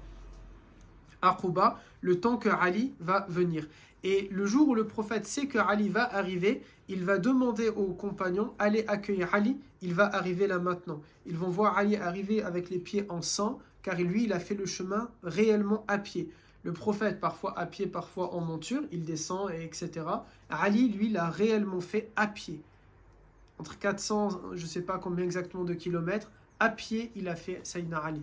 à Quba, le temps que Ali va venir. Et le jour où le prophète sait que Ali va arriver, il va demander aux compagnons, allez accueillir Ali, il va arriver là maintenant. Ils vont voir Ali arriver avec les pieds en sang, car lui, il a fait le chemin réellement à pied. Le prophète, parfois à pied, parfois en monture, il descend, etc. Ali, lui, l'a réellement fait à pied. Entre 400, je ne sais pas combien exactement de kilomètres, à pied, il a fait Sayyidina Ali.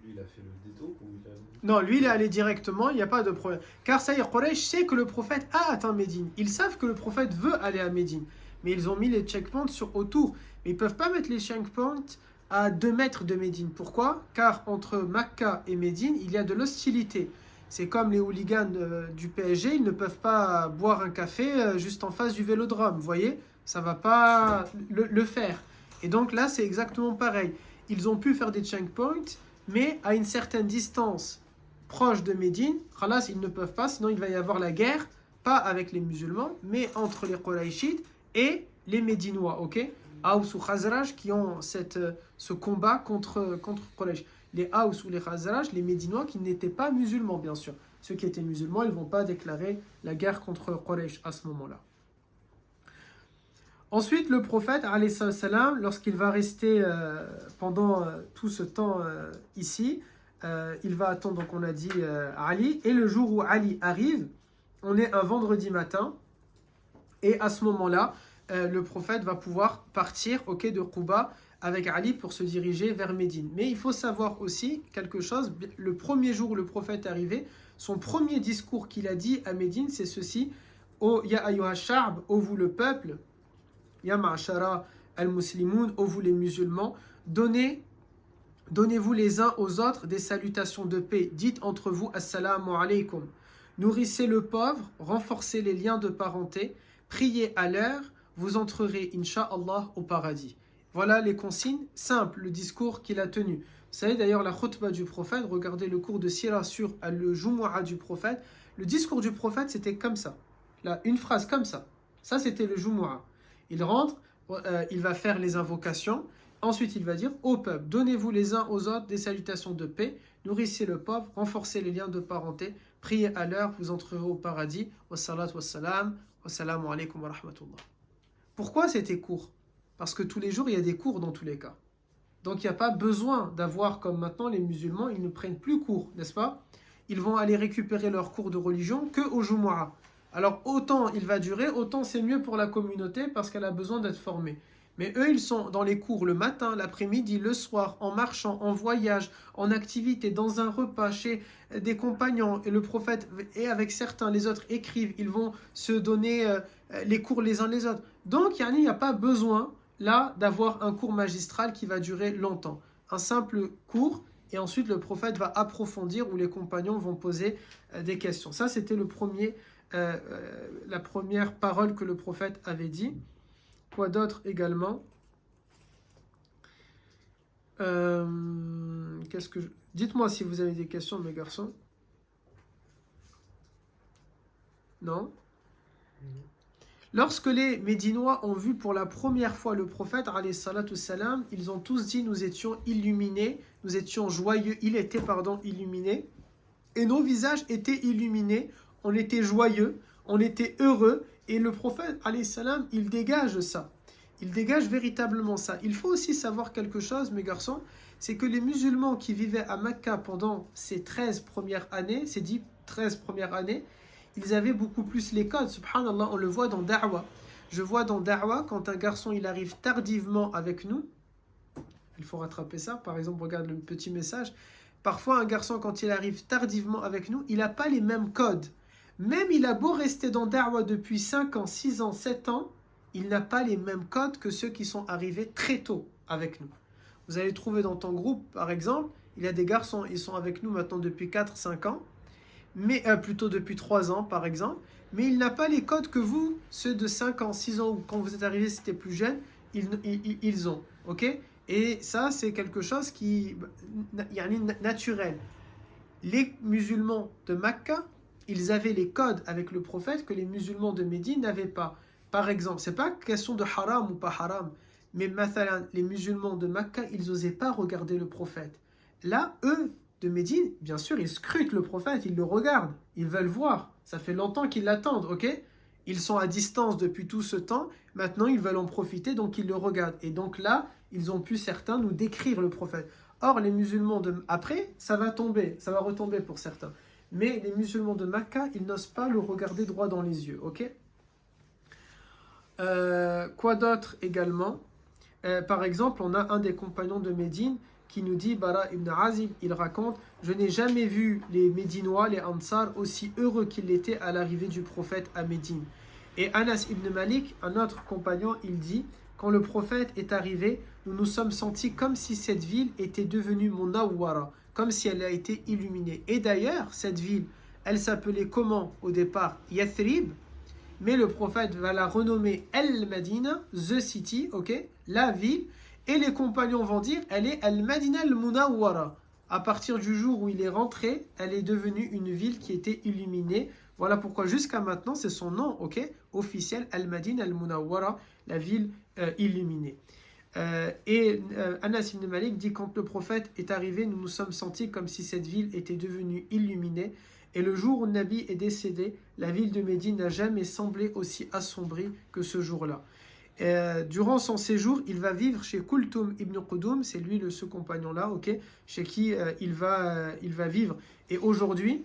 Lui, il a fait le détour ou il a... Non, lui, il est allé directement, il n'y a pas de problème. Car ça y est, Quraysh sait que le prophète a atteint Médine. Ils savent que le prophète veut aller à Médine. Mais ils ont mis les checkpoints autour. Mais ils ne peuvent pas mettre les checkpoints à 2 mètres de Médine. Pourquoi? Car entre Makka et Médine, il y a de l'hostilité. C'est comme les hooligans du PSG, ils ne peuvent pas boire un café juste en face du vélodrome. Vous voyez? Ça ne va pas le faire. Et donc là, c'est exactement pareil. Ils ont pu faire des checkpoints, mais à une certaine distance proche de Médine, khalas, ils ne peuvent pas, sinon il va y avoir la guerre, pas avec les musulmans, mais entre les Qurayshites et les Médinois, ok? Aws ou Khazraj qui ont ce combat contre Quraysh. Les Aws ou les Khazraj, les Médinois qui n'étaient pas musulmans, bien sûr. Ceux qui étaient musulmans, ils ne vont pas déclarer la guerre contre Quraysh à ce moment-là. Ensuite, le prophète, alayhi salam, lorsqu'il va rester pendant tout ce temps ici, il va attendre, donc on a dit, Ali. Et le jour où Ali arrive, on est un vendredi matin. Et à ce moment-là, le prophète va pouvoir partir au quai de Quba avec Ali pour se diriger vers Médine. Mais il faut savoir aussi quelque chose. Le premier jour où le prophète est arrivé, son premier discours qu'il a dit à Médine, c'est ceci. « O ya ayyuha sha'b, ô vous le peuple » Ya ma'ashara al-muslimoun, ô vous les musulmans, donnez-vous les uns aux autres des salutations de paix. Dites entre vous assalamu alaykum. Nourrissez le pauvre, renforcez les liens de parenté, priez à l'heure, vous entrerez, incha'Allah, au paradis. Voilà les consignes simples, le discours qu'il a tenu. Vous savez d'ailleurs la khutbah du prophète, regardez le cours de Sira sur le Jumu'ah du prophète. Le discours du prophète, c'était comme ça. Là, une phrase comme ça. Ça, c'était le Jumu'ah. Il rentre, il va faire les invocations. Ensuite, il va dire au peuple, donnez-vous les uns aux autres des salutations de paix, nourrissez le pauvre, renforcez les liens de parenté, priez à l'heure, vous entrerez au paradis. Wassalat wassalam, wassalamu alaikum wa rahmatullah. Pourquoi c'était court? Parce que tous les jours, il y a des cours dans tous les cas. Donc, il n'y a pas besoin d'avoir, comme maintenant, les musulmans, ils ne prennent plus cours, n'est-ce pas? Ils vont aller récupérer leurs cours de religion qu'au Jumu'ah. Alors, autant il va durer, autant c'est mieux pour la communauté parce qu'elle a besoin d'être formée. Mais eux, ils sont dans les cours le matin, l'après-midi, le soir, en marchant, en voyage, en activité, dans un repas, chez des compagnons. Et le prophète, et avec certains, les autres écrivent, ils vont se donner les cours les uns les autres. Donc, il n'y a pas besoin, là, d'avoir un cours magistral qui va durer longtemps. Un simple cours, et ensuite le prophète va approfondir, où les compagnons vont poser des questions. Ça, c'était la première parole que le prophète avait dit. Quoi d'autre également? Dites-moi si vous avez des questions, mes garçons. Non? Lorsque les Médinois ont vu pour la première fois le prophète, alayhi salatu salam, ils ont tous dit nous étions illuminés, nous étions joyeux, il était illuminé, et nos visages étaient illuminés, on était joyeux, on était heureux, et le prophète, alayhi salam, il dégage ça. Il dégage véritablement ça. Il faut aussi savoir quelque chose, mes garçons, c'est que les musulmans qui vivaient à Mecca pendant ces 13 premières années, ces 13 premières années, ils avaient beaucoup plus les codes. Subhanallah, on le voit dans Da'wa. Je vois dans Da'wa, quand un garçon il arrive tardivement avec nous, il faut rattraper ça. Par exemple, regarde le petit message. Parfois, un garçon, quand il arrive tardivement avec nous, il n'a pas les mêmes codes. Même il a beau rester dans Da'wa depuis 5 ans, 6 ans, 7 ans, il n'a pas les mêmes codes que ceux qui sont arrivés très tôt avec nous. Vous allez trouver dans ton groupe, par exemple, il y a des garçons, ils sont avec nous maintenant depuis 4-5 ans, mais plutôt depuis 3 ans, par exemple, mais il n'a pas les codes que vous, ceux de 5 ans, 6 ans, ou quand vous êtes arrivés, c'était plus jeune, ils ont. Ok? Et ça, c'est quelque chose qui est naturel. Les musulmans de Makka, ils avaient les codes avec le prophète que les musulmans de Médine n'avaient pas. Par exemple, c'est pas question de haram ou pas haram, mais mathalan, les musulmans de Makka, ils n'osaient pas regarder le prophète. Là, eux, de Médine, bien sûr, ils scrutent le prophète, ils le regardent, ils veulent voir. Ça fait longtemps qu'ils l'attendent, ok? Ils sont à distance depuis tout ce temps, maintenant ils veulent en profiter, donc ils le regardent. Et donc là, ils ont pu, certains, nous décrire le prophète. Or, les musulmans de... Après, ça va retomber pour certains. Mais les musulmans de Makka, ils n'osent pas le regarder droit dans les yeux, ok? Quoi d'autre également? Par exemple, on a un des compagnons de Médine qui nous dit, Bara ibn Azib, il raconte, je n'ai jamais vu les Médinois, les Ansar, aussi heureux qu'ils l'étaient à l'arrivée du prophète à Médine. Et Anas ibn Malik, un autre compagnon, il dit, quand le prophète est arrivé, nous nous sommes sentis comme si cette ville était devenue Munawwara, comme si elle a été illuminée. Et d'ailleurs, cette ville, elle s'appelait comment au départ? Yathrib, mais le prophète va la renommer Al-Madina, the city, ok, la ville, et les compagnons vont dire, elle est Al-Madina al-Munawwara. À partir du jour où il est rentré, elle est devenue une ville qui était illuminée. Voilà pourquoi jusqu'à maintenant, c'est son nom, ok, officiel, Al-Madina al-Munawwara, la ville illuminée. Anas ibn Malik dit, quand le prophète est arrivé, nous nous sommes sentis comme si cette ville était devenue illuminée. Et le jour où Nabi est décédé, la ville de Médine n'a jamais semblé aussi assombrie que ce jour-là. Durant son séjour, il va vivre chez Kulthum ibn Qudum, c'est lui ce compagnon-là, ok, chez qui il va vivre. Et aujourd'hui,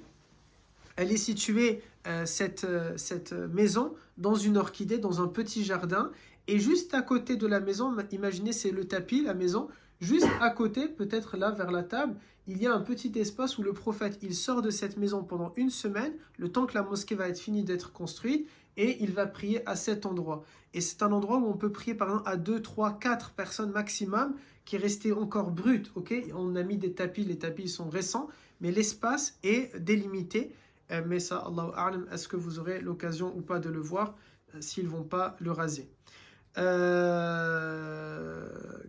elle est située, cette maison, dans une orchidée, dans un petit jardin. Et juste à côté de la maison, imaginez, c'est le tapis, la maison, juste à côté, peut-être là, vers la table, il y a un petit espace où le prophète, il sort de cette maison pendant une semaine, le temps que la mosquée va être finie d'être construite, et il va prier à cet endroit. Et c'est un endroit où on peut prier par exemple à 2, 3, 4 personnes maximum, qui est resté encore brut, ok? On a mis des tapis, les tapis sont récents, mais l'espace est délimité. Mais ça, Allahu A'lam, est-ce que vous aurez l'occasion ou pas de le voir s'ils ne vont pas le raser?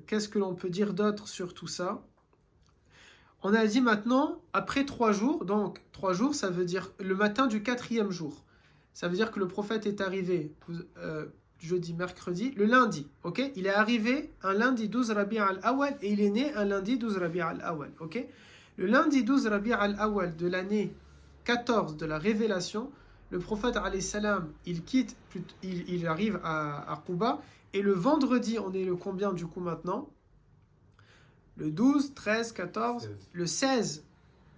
Qu'est-ce que l'on peut dire d'autre sur tout ça? On a dit maintenant, après 3 jours, donc 3 jours, ça veut dire le matin du 4e jour. Ça veut dire que le prophète est arrivé jeudi, mercredi, le lundi, ok? Il est arrivé un lundi 12 Rabi' al-Awwal et il est né un lundi 12 Rabi' al-Awwal, ok? Le lundi 12 Rabi' al-Awwal de l'année 14 de la révélation, le prophète alayhi salam, il arrive à Quba, et le vendredi, on est le combien du coup maintenant? Le 12, 13, 14, 16. Le 16,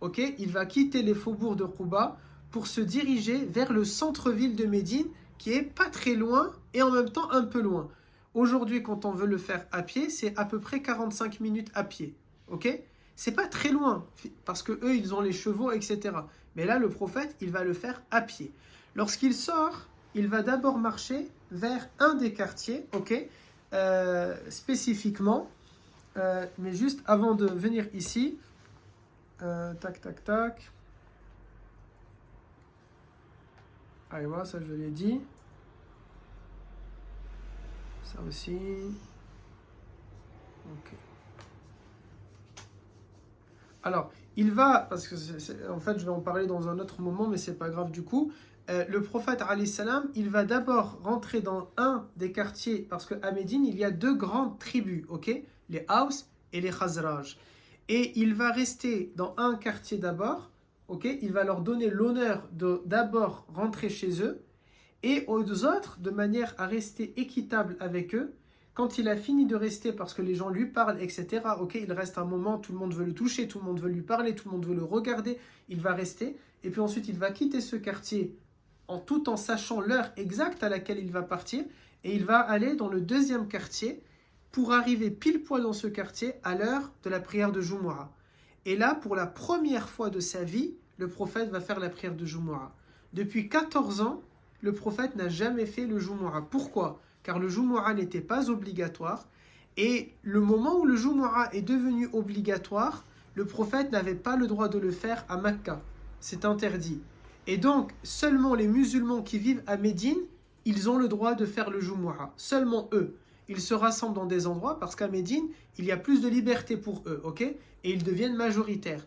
ok, il va quitter les faubourgs de Quba pour se diriger vers le centre-ville de Médine, qui est pas très loin et en même temps un peu loin. Aujourd'hui, quand on veut le faire à pied, c'est à peu près 45 minutes à pied, ok? C'est pas très loin, parce que eux, ils ont les chevaux, etc. Mais là, le prophète, il va le faire à pied. Lorsqu'il sort, il va d'abord marcher vers un des quartiers, ok, spécifiquement. Mais juste avant de venir ici, tac, tac, tac. Allez, voilà, ça je l'ai dit. Ça aussi. Ok. Alors, il va, parce que en fait, je vais en parler dans un autre moment, mais c'est pas grave du coup. Le prophète, alayhi salam, il va d'abord rentrer dans un des quartiers, parce qu'à Médine, il y a 2 grandes tribus, ok? Les Haus et les Khazraj. Et il va rester dans un quartier d'abord, ok? Il va leur donner l'honneur de d'abord rentrer chez eux, et aux autres, de manière à rester équitable avec eux. Quand il a fini de rester, parce que les gens lui parlent, etc., ok, il reste un moment, tout le monde veut le toucher, tout le monde veut lui parler, tout le monde veut le regarder, il va rester, et puis ensuite il va quitter ce quartier tout en sachant l'heure exacte à laquelle il va partir, et il va aller dans le 2e quartier pour arriver pile poil dans ce quartier à l'heure de la prière de Jumu'ah. Et là, pour la première fois de sa vie, le prophète va faire la prière de Jumu'ah. Depuis 14 ans, le prophète n'a jamais fait le Jumu'ah. Pourquoi? Car le Jumu'ah n'était pas obligatoire. Et le moment où le Jumu'ah est devenu obligatoire, le prophète n'avait pas le droit de le faire à Mecca. C'est interdit. Et donc, seulement les musulmans qui vivent à Médine, ils ont le droit de faire le Jumu'ah. Seulement eux. ils se rassemblent dans des endroits parce qu'à Médine, il y a plus de liberté pour eux, ok? Et ils deviennent majoritaires.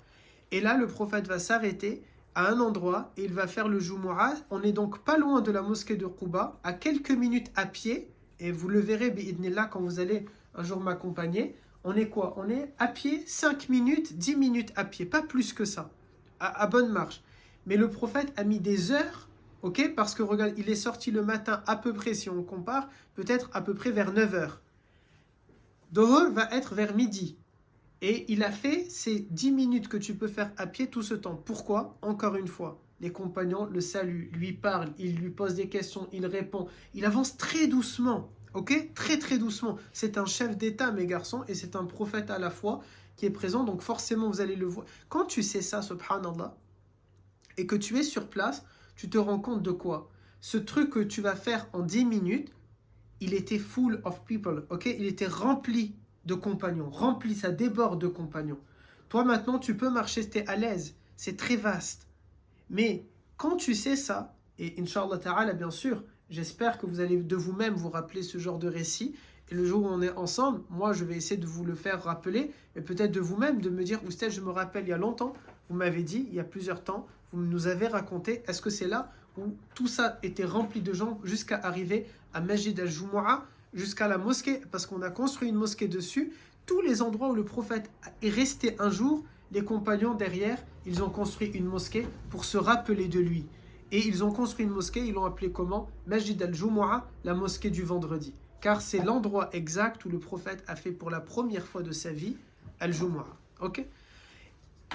Et là, le prophète va s'arrêter à un endroit et il va faire le Jumu'ah. On n'est donc pas loin de la mosquée de Quba, à quelques minutes à pied. Et vous le verrez, bi'idnillah, quand vous allez un jour m'accompagner. On est quoi? On est à pied, 5 minutes, 10 minutes à pied, pas plus que ça, à bonne marche. Mais le prophète a mis des heures, ok? Parce que regarde, il est sorti le matin à peu près, si on compare, peut-être à peu près vers 9 heures. Dohor va être vers midi. Et il a fait ces 10 minutes que tu peux faire à pied tout ce temps. Pourquoi? Encore une fois, les compagnons le saluent, lui parlent, il lui pose des questions, il répond. Il avance très doucement, ok? Très très doucement. C'est un chef d'État, mes garçons, et c'est un prophète à la fois qui est présent. Donc forcément, vous allez le voir. Quand tu sais ça, subhanallah, et que tu es sur place, tu te rends compte de quoi? Ce truc que tu vas faire en 10 minutes, il était full of people, ok? Il était rempli de compagnons, rempli, ça déborde de compagnons. Toi maintenant, tu peux marcher, tu es à l'aise, c'est très vaste. Mais quand tu sais ça, et Inch'Allah Ta'ala, bien sûr, j'espère que vous allez de vous-même vous rappeler ce genre de récit, et le jour où on est ensemble, moi je vais essayer de vous le faire rappeler, et peut-être de vous-même, de me dire, Oustaz, je me rappelle il y a longtemps, vous m'avez dit, il y a plusieurs temps, vous nous avez raconté, est-ce que c'est là où tout ça était rempli de gens jusqu'à arriver à Masjid al-Jumu'ah, jusqu'à la mosquée, parce qu'on a construit une mosquée dessus. Tous les endroits où le prophète est resté un jour, les compagnons derrière, ils ont construit une mosquée pour se rappeler de lui. Et ils ont construit une mosquée, ils l'ont appelée comment? Masjid al-Jumu'ah, la mosquée du vendredi. Car c'est l'endroit exact où le prophète a fait pour la première fois de sa vie al-Jumu'ah. Ok?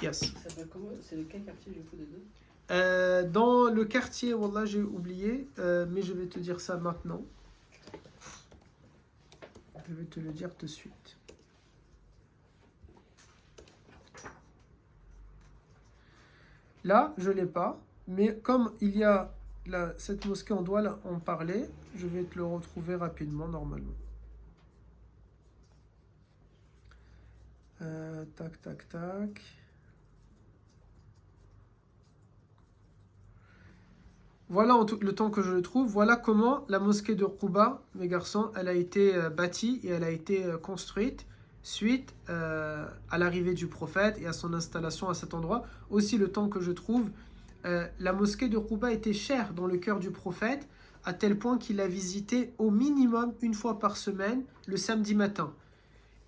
Yes. Ça s'appelle comment? C'est lequel quartier du coup des deux? Dans le quartier, Wallah, j'ai oublié, mais je vais te dire ça maintenant. Je vais te le dire de suite. Là, je ne l'ai pas, mais comme il y a cette mosquée, on doit en parler, je vais te le retrouver rapidement, normalement. Tac, tac, tac. Voilà le temps que je le trouve. Voilà comment la mosquée de Quba, mes garçons, elle a été bâtie et elle a été construite suite à l'arrivée du prophète et à son installation à cet endroit. Aussi, le temps que je trouve, la mosquée de Quba était chère dans le cœur du prophète, à tel point qu'il la visitait au minimum une fois par semaine, le samedi matin.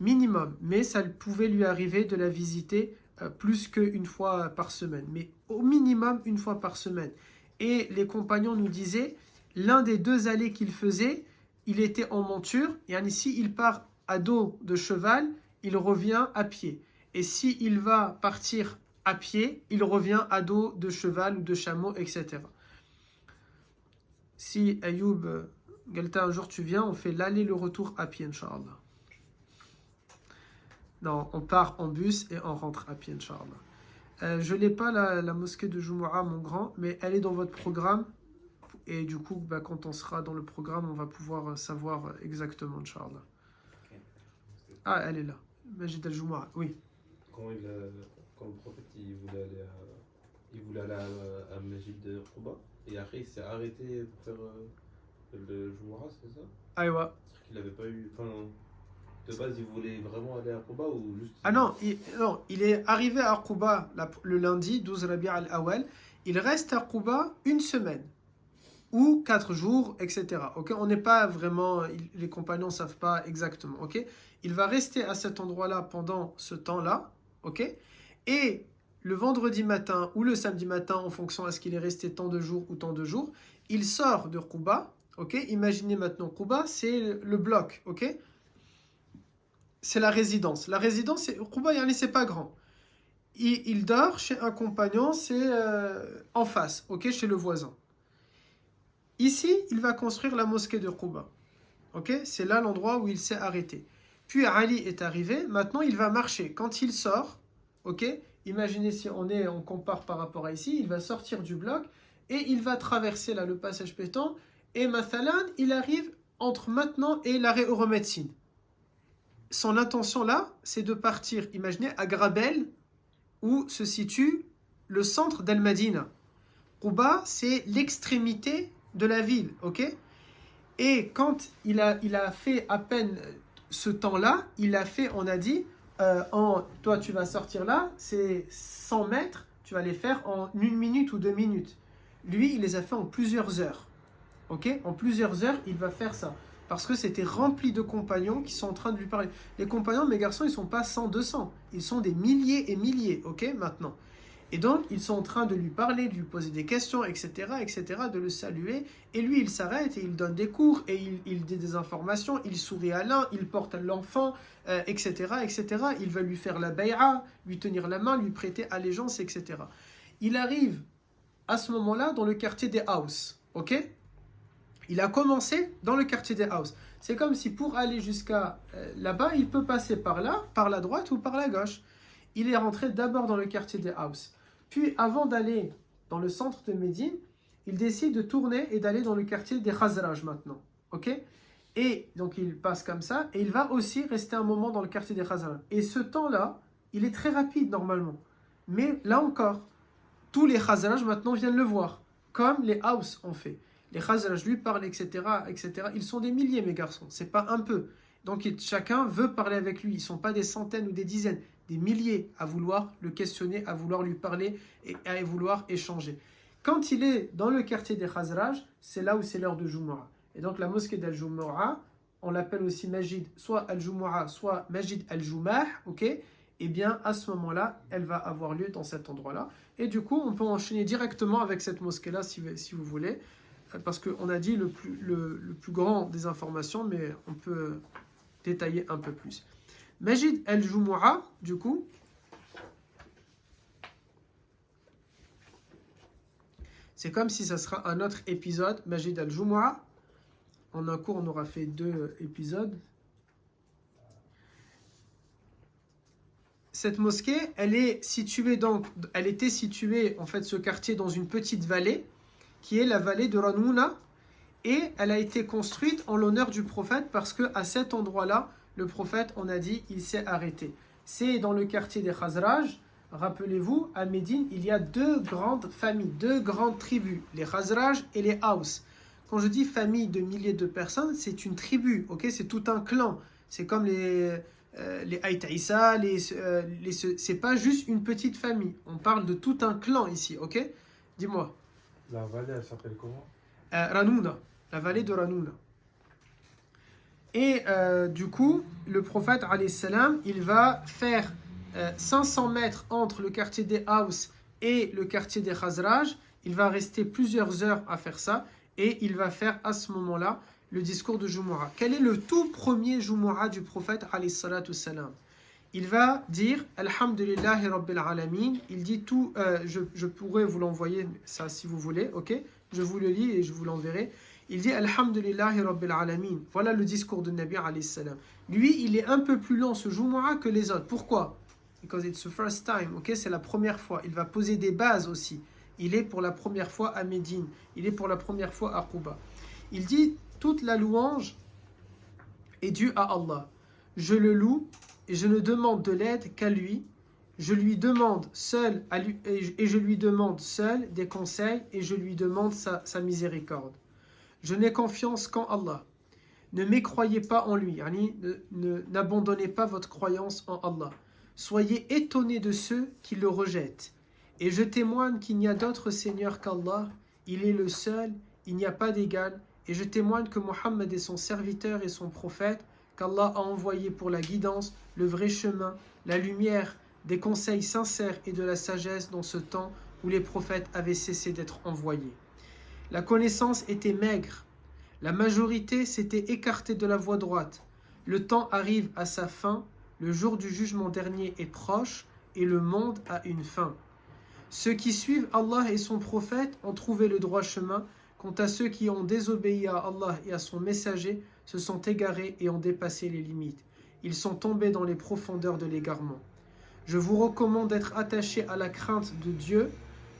Minimum, mais ça pouvait lui arriver de la visiter plus qu'une fois par semaine, mais au minimum une fois par semaine. Et les compagnons nous disaient, l'un des deux allées qu'il faisait, il était en monture, et ici il part à dos de cheval, il revient à pied. Et s'il va partir à pied, il revient à dos de cheval ou de chameau, etc. Si Ayoub, Galta, un jour tu viens, on fait l'aller, le retour à pied, Inch'Allah. Non, on part en bus et on rentre à pied, Inch'Allah. Je n'ai pas la mosquée de Jumu'ah, mon grand, mais elle est dans votre programme. Et du coup, quand on sera dans le programme, on va pouvoir savoir exactement, Inch'Allah. Okay. Ah, elle est là. Masjid al-Jumu'ah, oui. Quand le prophète il voulait aller à Masjid de Quba, et après il s'est arrêté pour faire le Jumu'ah, c'est ça? Aïwa. C'est-à-dire qu'il n'avait pas eu. Enfin, de base, il voulait vraiment aller à Quba ou juste. Ah non, il est arrivé à Quba le lundi 12 Rabi' al-Awwal. Il reste à Quba une semaine ou 4 jours, etc. Okay, on n'est pas vraiment, les compagnons ne savent pas exactement. Okay, il va rester à cet endroit-là pendant ce temps-là. Okay, et le vendredi matin ou le samedi matin, en fonction à ce qu'il est resté tant de jours ou tant de jours, il sort de Quba. Okay, imaginez maintenant Quba, c'est le bloc. Okay, c'est la résidence. La résidence, Quba, c'est pas grand. Il dort chez un compagnon, c'est en face, ok, chez le voisin. Ici, il va construire la mosquée de Quba. Ok, c'est là l'endroit où il s'est arrêté. Puis Ali est arrivé, maintenant il va marcher. Quand il sort, ok, imaginez si on compare par rapport à ici, il va sortir du bloc et il va traverser là le passage piéton et mathalan, il arrive entre maintenant et l'arrêt Euromédecine. Son intention là, c'est de partir, imaginez, à Grabel, où se situe le centre d'Al-Madina. Quba, c'est l'extrémité de la ville, ok? Et quand il a fait à peine ce temps-là, il a fait, on a dit, toi tu vas sortir là, c'est 100 mètres, tu vas les faire en 1 minute ou 2 minutes. Lui, il les a fait en plusieurs heures. Ok? En plusieurs heures, il va faire ça. Parce que c'était rempli de compagnons qui sont en train de lui parler. Les compagnons, mes garçons, ils ne sont pas 100, 200. Ils sont des milliers et milliers, ok, maintenant. Et donc, ils sont en train de lui parler, de lui poser des questions, etc., de le saluer. Et lui, il s'arrête et il donne des cours et il dit des informations. Il sourit à l'un, il porte l'enfant, etc. Il va lui faire la bay'a, lui tenir la main, lui prêter allégeance, etc. Il arrive à ce moment-là dans le quartier des Haus, ok? Il a commencé dans le quartier des Haus. C'est comme si pour aller jusqu'à là-bas, il peut passer par là, par la droite ou par la gauche. Il est rentré d'abord dans le quartier des Haus. Puis, avant d'aller dans le centre de Médine, il décide de tourner et d'aller dans le quartier des Khazraj maintenant. Ok? Et donc, il passe comme ça. Et il va aussi rester un moment dans le quartier des Khazraj. Et ce temps-là, il est très rapide normalement. Mais là encore, tous les Khazraj maintenant viennent le voir. Comme les Haus ont fait. Les Khazraj lui parlent, etc. Ils sont des milliers, mes garçons. C'est pas un peu. Donc, chacun veut parler avec lui. Ils ne sont pas des centaines ou des dizaines. Des milliers à vouloir le questionner, à vouloir lui parler et à vouloir échanger. Quand il est dans le quartier des Khazraj, c'est là où c'est l'heure de Jumu'ah. Et donc la mosquée d'Al-Jumu'ah, on l'appelle aussi Majid, soit Al-Jumu'ah, soit Majid Al-Jumah, ok? Et bien à ce moment-là, elle va avoir lieu dans cet endroit-là. Et du coup, on peut enchaîner directement avec cette mosquée-là si vous voulez, parce qu'on a dit le plus grand des informations, mais on peut détailler un peu plus. Majid al-Jumu'ah, du coup, c'est comme si ça sera un autre épisode, Majid al-Jumu'ah. En un cours, on aura fait 2 épisodes. Cette mosquée, elle était située, en fait, ce quartier, dans une petite vallée, qui est la vallée de Ranouna, et elle a été construite en l'honneur du prophète, parce qu'à cet endroit-là, le prophète, on a dit, il s'est arrêté. C'est dans le quartier des Khazraj. Rappelez-vous, à Médine, il y a 2 grandes familles, 2 grandes tribus, les Khazraj et les Haus. Quand je dis famille de milliers de personnes, c'est une tribu, ok? C'est tout un clan. C'est comme les Haït Issa, c'est pas juste une petite famille. On parle de tout un clan ici, ok? Dis-moi. La vallée, elle s'appelle comment? Ranouna, la vallée de Ranouna. Et du coup, le prophète, alayhi salam, il va faire 500 mètres entre le quartier des Haus et le quartier des Khazraj. Il va rester plusieurs heures à faire ça. Et il va faire à ce moment-là le discours de Jumu'ah. Quel est le tout premier Jumu'ah du prophète, alayhi salatu salam? Il va dire Alhamdulillahi Rabbil Alamin. Il dit tout, je pourrais vous l'envoyer ça si vous voulez, ok? Je vous le lis et je vous l'enverrai. Il dit Alhamdulillahi Rabbil Alamin. Voilà le discours de Nabi alayhi salam. Lui, il est un peu plus long ce Jumu'ah que les autres. Pourquoi? Because it's the first time, ok? C'est la première fois. Il va poser des bases aussi. Il est pour la première fois à Médine. Il est pour la première fois à Quba. Il dit toute la louange est due à Allah. Je le loue et je ne demande de l'aide qu'à lui. Je lui demande seul et je lui demande seul des conseils et je lui demande sa miséricorde. Je n'ai confiance qu'en Allah. Ne mécroyez pas en lui. N'abandonnez pas votre croyance en Allah. Soyez étonnés de ceux qui le rejettent. Et je témoigne qu'il n'y a d'autre Seigneur qu'Allah. Il est le seul, il n'y a pas d'égal. Et je témoigne que Mohammed est son serviteur et son prophète, qu'Allah a envoyé pour la guidance, le vrai chemin, la lumière, des conseils sincères et de la sagesse dans ce temps où les prophètes avaient cessé d'être envoyés. La connaissance était maigre. La majorité s'était écartée de la voie droite. Le temps arrive à sa fin, le jour du jugement dernier est proche et le monde a une fin. Ceux qui suivent Allah et son prophète ont trouvé le droit chemin. Quant à ceux qui ont désobéi à Allah et à son messager, se sont égarés et ont dépassé les limites. Ils sont tombés dans les profondeurs de l'égarement. Je vous recommande d'être attachés à la crainte de Dieu.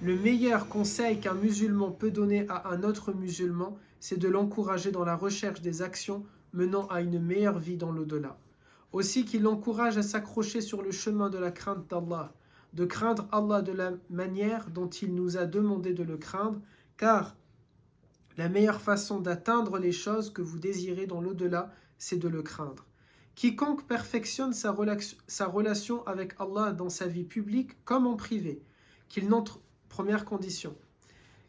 Le meilleur conseil qu'un musulman peut donner à un autre musulman, c'est de l'encourager dans la recherche des actions menant à une meilleure vie dans l'au-delà. Aussi qu'il l'encourage à s'accrocher sur le chemin de la crainte d'Allah, de craindre Allah de la manière dont il nous a demandé de le craindre, car La meilleure façon d'atteindre les choses que vous désirez dans l'au-delà, c'est de le craindre. Quiconque perfectionne sa relation avec Allah dans sa vie publique comme en privé, première condition,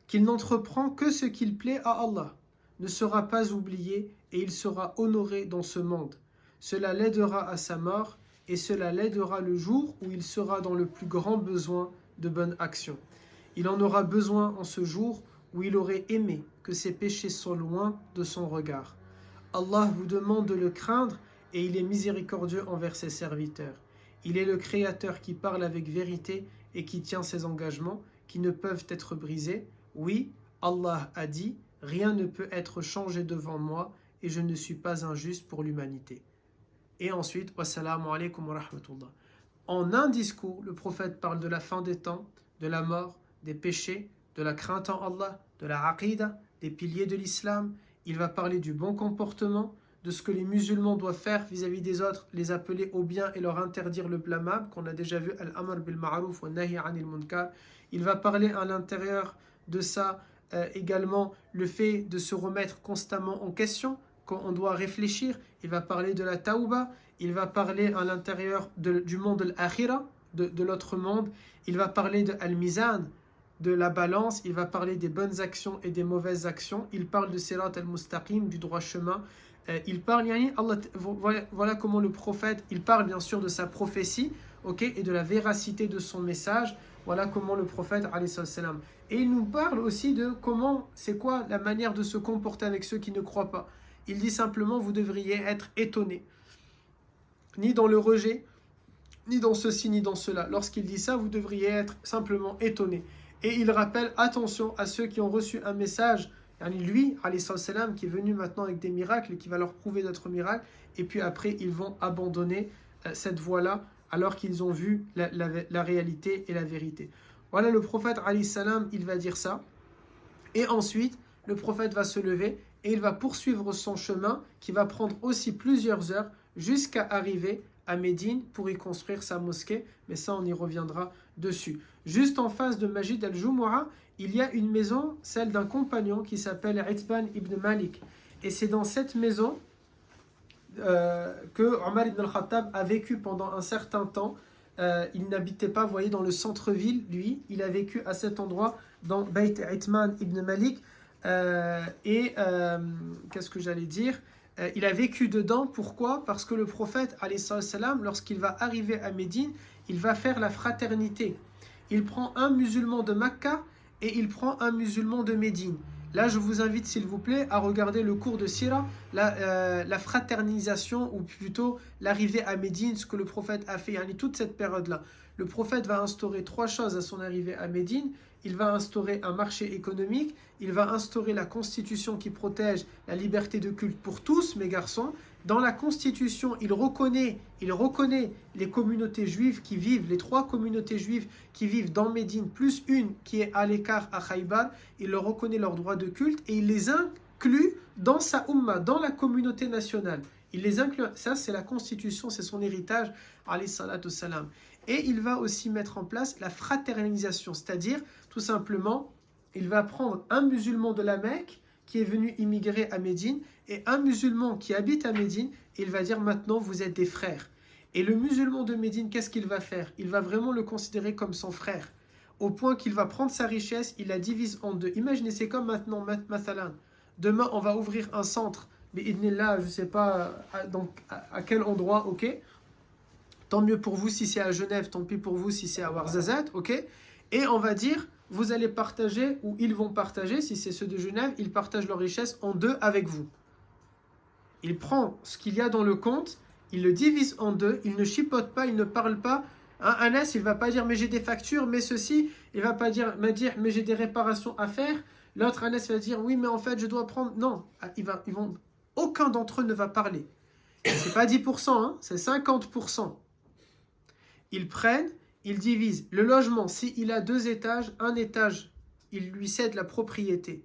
qu'il n'entreprend que ce qu'il plaît à Allah, ne sera pas oublié et il sera honoré dans ce monde. Cela l'aidera à sa mort et cela l'aidera le jour où il sera dans le plus grand besoin de bonnes actions. Il en aura besoin en ce jour où il aurait aimé que ses péchés soient loin de son regard. Allah vous demande de le craindre et il est miséricordieux envers ses serviteurs. Il est le Créateur qui parle avec vérité et qui tient ses engagements qui ne peuvent être brisés. Oui, Allah a dit « Rien ne peut être changé devant moi et je ne suis pas injuste pour l'humanité. » Et ensuite, wassalamu alaikum wa rahmatullah. En un discours, le prophète parle de la fin des temps, de la mort, des péchés, de la crainte en Allah, de la aqidah, des piliers de l'islam. Il va parler du bon comportement, de ce que les musulmans doivent faire vis-à-vis des autres, les appeler au bien et leur interdire le blâmable, qu'on a déjà vu, al-amr bil ma'ruf wa nahi anil munkar. Il va parler à l'intérieur de ça également le fait de se remettre constamment en question, quand on doit réfléchir. Il va parler de la tauba, il va parler à l'intérieur du monde de l'akhira, de l'autre monde. Il va parler de al-mizan, de la balance. Il va parler des bonnes actions et des mauvaises actions. Il parle de sirat al-mustaqim, du droit chemin. Il parle, voilà comment le prophète, il parle bien sûr de sa prophétie, et de la véracité de son message. Voilà comment le prophète, alayhi salam. Et il nous parle aussi de comment, c'est quoi la manière de se comporter avec ceux qui ne croient pas. Il dit simplement, vous devriez être étonnés, ni dans le rejet, ni dans ceci, ni dans cela. Lorsqu'il dit ça, vous devriez être simplement étonnés. Et il rappelle, attention à ceux qui ont reçu un message, lui, alayhi salam, qui est venu maintenant avec des miracles et qui va leur prouver d'autres miracles, et puis après, ils vont abandonner cette voie-là, alors qu'ils ont vu la réalité et la vérité. Voilà, le prophète, alayhi salam, il va dire ça. Et ensuite, le prophète va se lever et il va poursuivre son chemin qui va prendre aussi plusieurs heures jusqu'à arriver à Médine pour y construire sa mosquée. Mais ça, on y reviendra dessus. Juste en face de Majid al-Jumu'ah, il y a une maison, celle d'un compagnon qui s'appelle Itban ibn Malik. Et c'est dans cette maison que Omar ibn al-Khattab a vécu pendant un certain temps. Il n'habitait pas, vous voyez, dans le centre-ville, lui. Il a vécu à cet endroit, dans Bayt Itman ibn Malik. Qu'est-ce que j'allais dire? Il a vécu dedans. Pourquoi? Parce que le prophète, alayhi salam, lorsqu'il va arriver à Médine, il va faire la fraternité. Il prend un musulman de Makka et il prend un musulman de Médine. Là, je vous invite, s'il vous plaît, à regarder le cours de Sira, la fraternisation, ou plutôt l'arrivée à Médine, ce que le prophète a fait, toute cette période-là. Le prophète va instaurer trois choses à son arrivée à Médine. Il va instaurer un marché économique, il va instaurer la constitution qui protège la liberté de culte pour tous, mes garçons. Dans la constitution, il reconnaît les communautés juives qui vivent, les trois communautés juives qui vivent dans Médine, plus une qui est à l'écart à Khaybar. Il leur reconnaît leurs droits de culte et il les inclut dans sa umma, dans la communauté nationale. Il les inclut, ça c'est la constitution, c'est son héritage, alayhi salatu salam. Et il va aussi mettre en place la fraternisation, c'est-à-dire tout simplement, il va prendre un musulman de la Mecque qui est venu immigrer à Médine et un musulman qui habite à Médine, et il va dire maintenant vous êtes des frères. Et le musulman de Médine, qu'est-ce qu'il va faire? Il va vraiment le considérer comme son frère, au point qu'il va prendre sa richesse, il la divise en deux. Imaginez, c'est comme maintenant, mathalan, demain on va ouvrir un centre, mais idnillah, je ne sais pas à quel endroit, tant mieux pour vous si c'est à Genève, tant pis pour vous si c'est à Ouarzazate, et on va dire, vous allez partager, ou ils vont partager, si c'est ceux de Genève, ils partagent leur richesse en deux avec vous. Il prend ce qu'il y a dans le compte, il le divise en deux, il ne chipote pas, il ne parle pas. Anas, il ne va pas dire, mais j'ai des factures, mais ceci, il ne va pas dire, mais j'ai des réparations à faire. L'autre, Anas, va dire, oui, mais en fait, je dois prendre... Non, aucun d'entre eux ne va parler. C'est pas 10%, c'est 50%. Ils prennent, ils divisent. Le logement, s'il a 2 étages, un étage, il lui cède la propriété.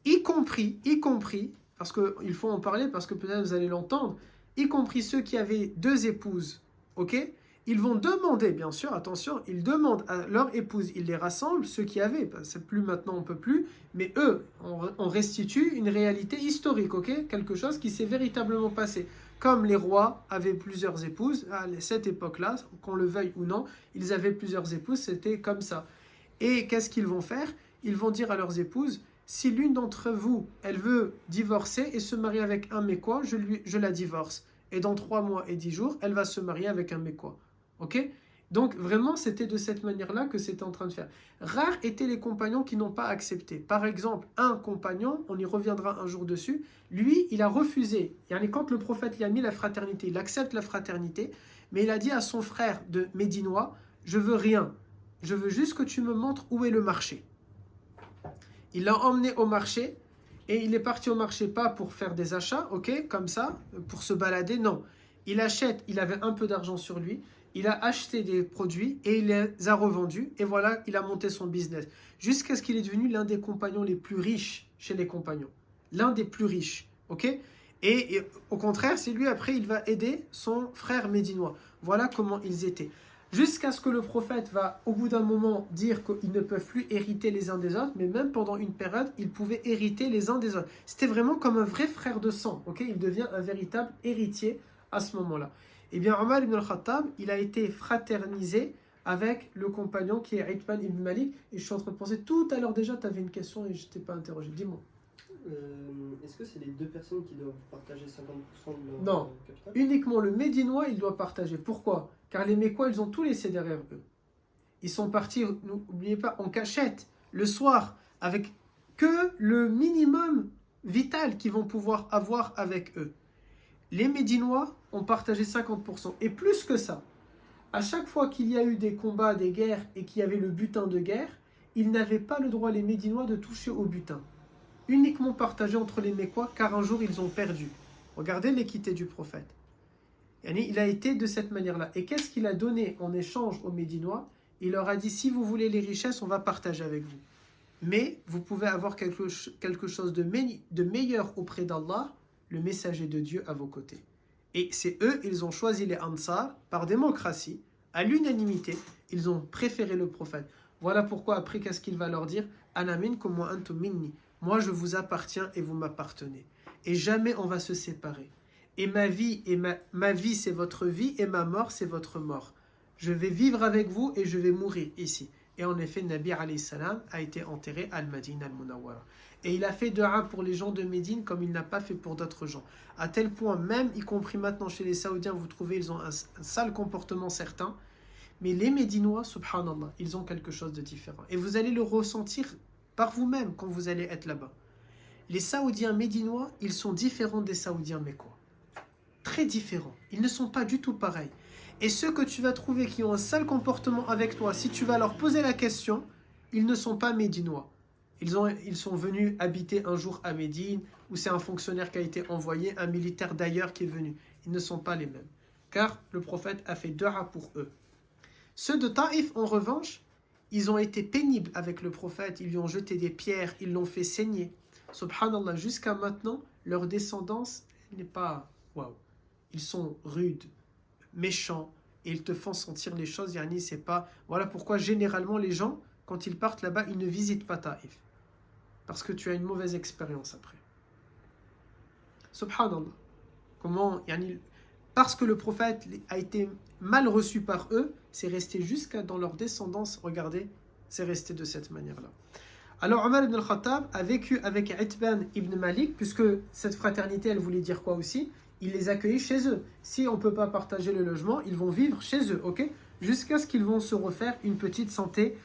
Y compris, parce qu'il faut en parler, parce que peut-être vous allez l'entendre, y compris ceux qui avaient 2 épouses, ils vont demander, bien sûr, attention, ils demandent à leur épouse, ils les rassemblent, ceux qui avaient, c'est plus maintenant, on peut plus, mais eux, on restitue une réalité historique, ok? Quelque chose qui s'est véritablement passé. Comme les rois avaient plusieurs épouses, à cette époque-là, qu'on le veuille ou non, ils avaient plusieurs épouses, c'était comme ça. Et qu'est-ce qu'ils vont faire? Ils vont dire à leurs épouses, si l'une d'entre vous, elle veut divorcer et se marier avec un Mécois, je la divorce. Et dans 3 mois et 10 jours, elle va se marier avec un Mécois. Ok? Donc vraiment, c'était de cette manière-là que c'était en train de faire. Rares étaient les compagnons qui n'ont pas accepté. Par exemple, un compagnon, on y reviendra un jour dessus, lui, il a refusé. Quand le prophète lui a mis la fraternité, il accepte la fraternité, mais il a dit à son frère de Médinois, je veux rien. Je veux juste que tu me montres où est le marché. Il l'a emmené au marché et il est parti au marché pas pour faire des achats, ok, comme ça, pour se balader, non. Il achète, il avait un peu d'argent sur lui, il a acheté des produits et il les a revendus et voilà, il a monté son business. Jusqu'à ce qu'il est devenu l'un des compagnons les plus riches chez les compagnons. L'un des plus riches, ok. Et au contraire, c'est lui après, il va aider son frère médinois. Voilà comment ils étaient. Jusqu'à ce que le prophète va, au bout d'un moment, dire qu'ils ne peuvent plus hériter les uns des autres, mais même pendant une période, ils pouvaient hériter les uns des autres. C'était vraiment comme un vrai frère de sang, ok? Il devient un véritable héritier à ce moment-là. Eh bien, Omar ibn al-Khattab, il a été fraternisé avec le compagnon qui est Itban ibn Malik. Et je suis en train de penser, tout à l'heure déjà, tu avais une question et je ne t'ai pas interrogé. Dis-moi. Est-ce que c'est les deux personnes qui doivent partager 50% de leur Non. capital? Uniquement le Médinois, il doit partager. Pourquoi? Car les Mécois, ils ont tout laissé derrière eux. Ils sont partis, n'oubliez pas, en cachette, le soir, avec que le minimum vital qu'ils vont pouvoir avoir avec eux. Les Médinois ont partagé 50%. Et plus que ça, à chaque fois qu'il y a eu des combats, des guerres, et qu'il y avait le butin de guerre, ils n'avaient pas le droit, les Médinois, de toucher au butin. Uniquement partagé entre les Mécois, car un jour, ils ont perdu. Regardez l'équité du prophète. Il a été de cette manière-là. Et qu'est-ce qu'il a donné en échange aux Médinois? Il leur a dit, si vous voulez les richesses, on va partager avec vous. Mais vous pouvez avoir quelque chose de meilleur auprès d'Allah, le messager de Dieu à vos côtés. Et c'est eux, ils ont choisi les Ansar par démocratie, à l'unanimité, ils ont préféré le prophète. Voilà pourquoi après, qu'est-ce qu'il va leur dire? Ana minkum wa antum minni. Moi, je vous appartiens et vous m'appartenez. Et jamais on va se séparer. Et ma vie, c'est votre vie, et ma mort, c'est votre mort. Je vais vivre avec vous et je vais mourir ici. Et en effet, Nabi alayhi salam a été enterré à Al-Madin al-Munawwara. Et il a fait dua pour les gens de Médine comme il n'a pas fait pour d'autres gens. À tel point, même y compris maintenant chez les Saoudiens, vous trouvez, ils ont un sale comportement certain. Mais les Médinois, subhanallah, ils ont quelque chose de différent. Et vous allez le ressentir par vous-même quand vous allez être là-bas. Les Saoudiens médinois, ils sont différents des Saoudiens mécois. Très différents. Ils ne sont pas du tout pareils. Et ceux que tu vas trouver qui ont un sale comportement avec toi, si tu vas leur poser la question, ils ne sont pas médinois. Ils sont venus habiter un jour à Médine, où c'est un fonctionnaire qui a été envoyé, un militaire d'ailleurs qui est venu. Ils ne sont pas les mêmes. Car le prophète a fait dua pour eux. Ceux de Taïf, en revanche, ils ont été pénibles avec le prophète. Ils lui ont jeté des pierres, ils l'ont fait saigner. Subhanallah, jusqu'à maintenant, leur descendance n'est pas... Waouh. Ils sont rudes, méchants, et ils te font sentir les choses. Yani, c'est pas... Voilà pourquoi généralement les gens, quand ils partent là-bas, ils ne visitent pas Taïf. Parce que tu as une mauvaise expérience après. Subhanallah. Comment... Yani, parce que le prophète a été mal reçu par eux, c'est resté jusqu'à dans leur descendance. Regardez, c'est resté de cette manière-là. Alors Omar ibn al-Khattab a vécu avec Itban ibn Malik, puisque cette fraternité, elle voulait dire quoi aussi? Il les accueillait chez eux. Si on ne peut pas partager le logement, ils vont vivre chez eux, ok? Jusqu'à ce qu'ils vont se refaire une petite santé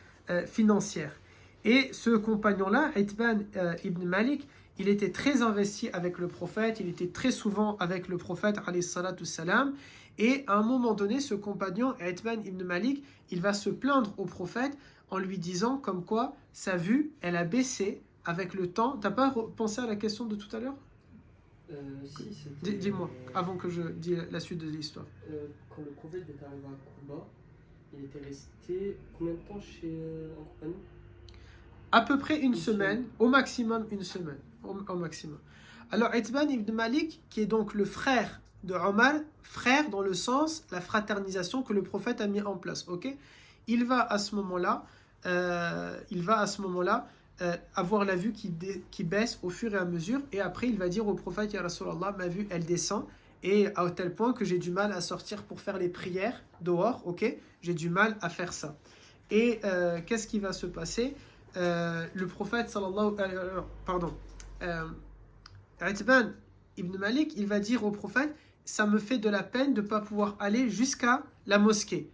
financière. Et ce compagnon-là, Itban ibn Malik, il était très investi avec le prophète, il était très souvent avec le prophète, alayhi salatu salam. Et à un moment donné, ce compagnon, Itban ibn Malik, il va se plaindre au prophète en lui disant comme quoi sa vue, elle a baissé avec le temps. T'as pas pensé à la question de tout à l'heure? Si, c'était... Dis-moi, avant que je dise la suite de l'histoire. Quand le prophète est arrivé à Kouba, il était resté combien de temps chez un compagnon? À peu près une semaine, au maximum une semaine. Au maximum. Alors, Itban ibn Malik, qui est donc le frère de Omar, frère dans le sens, la fraternisation que le prophète a mis en place, ok? Il va à ce moment-là, avoir la vue qui baisse au fur et à mesure, et après il va dire au prophète, Ya Rasulallah, ma vue elle descend, et à tel point que j'ai du mal à sortir pour faire les prières dehors, ok? J'ai du mal à faire ça. Et qu'est-ce qui va se passer? Le prophète Itban ibn Malik, il va dire au prophète, ça me fait de la peine de ne pas pouvoir aller jusqu'à la mosquée.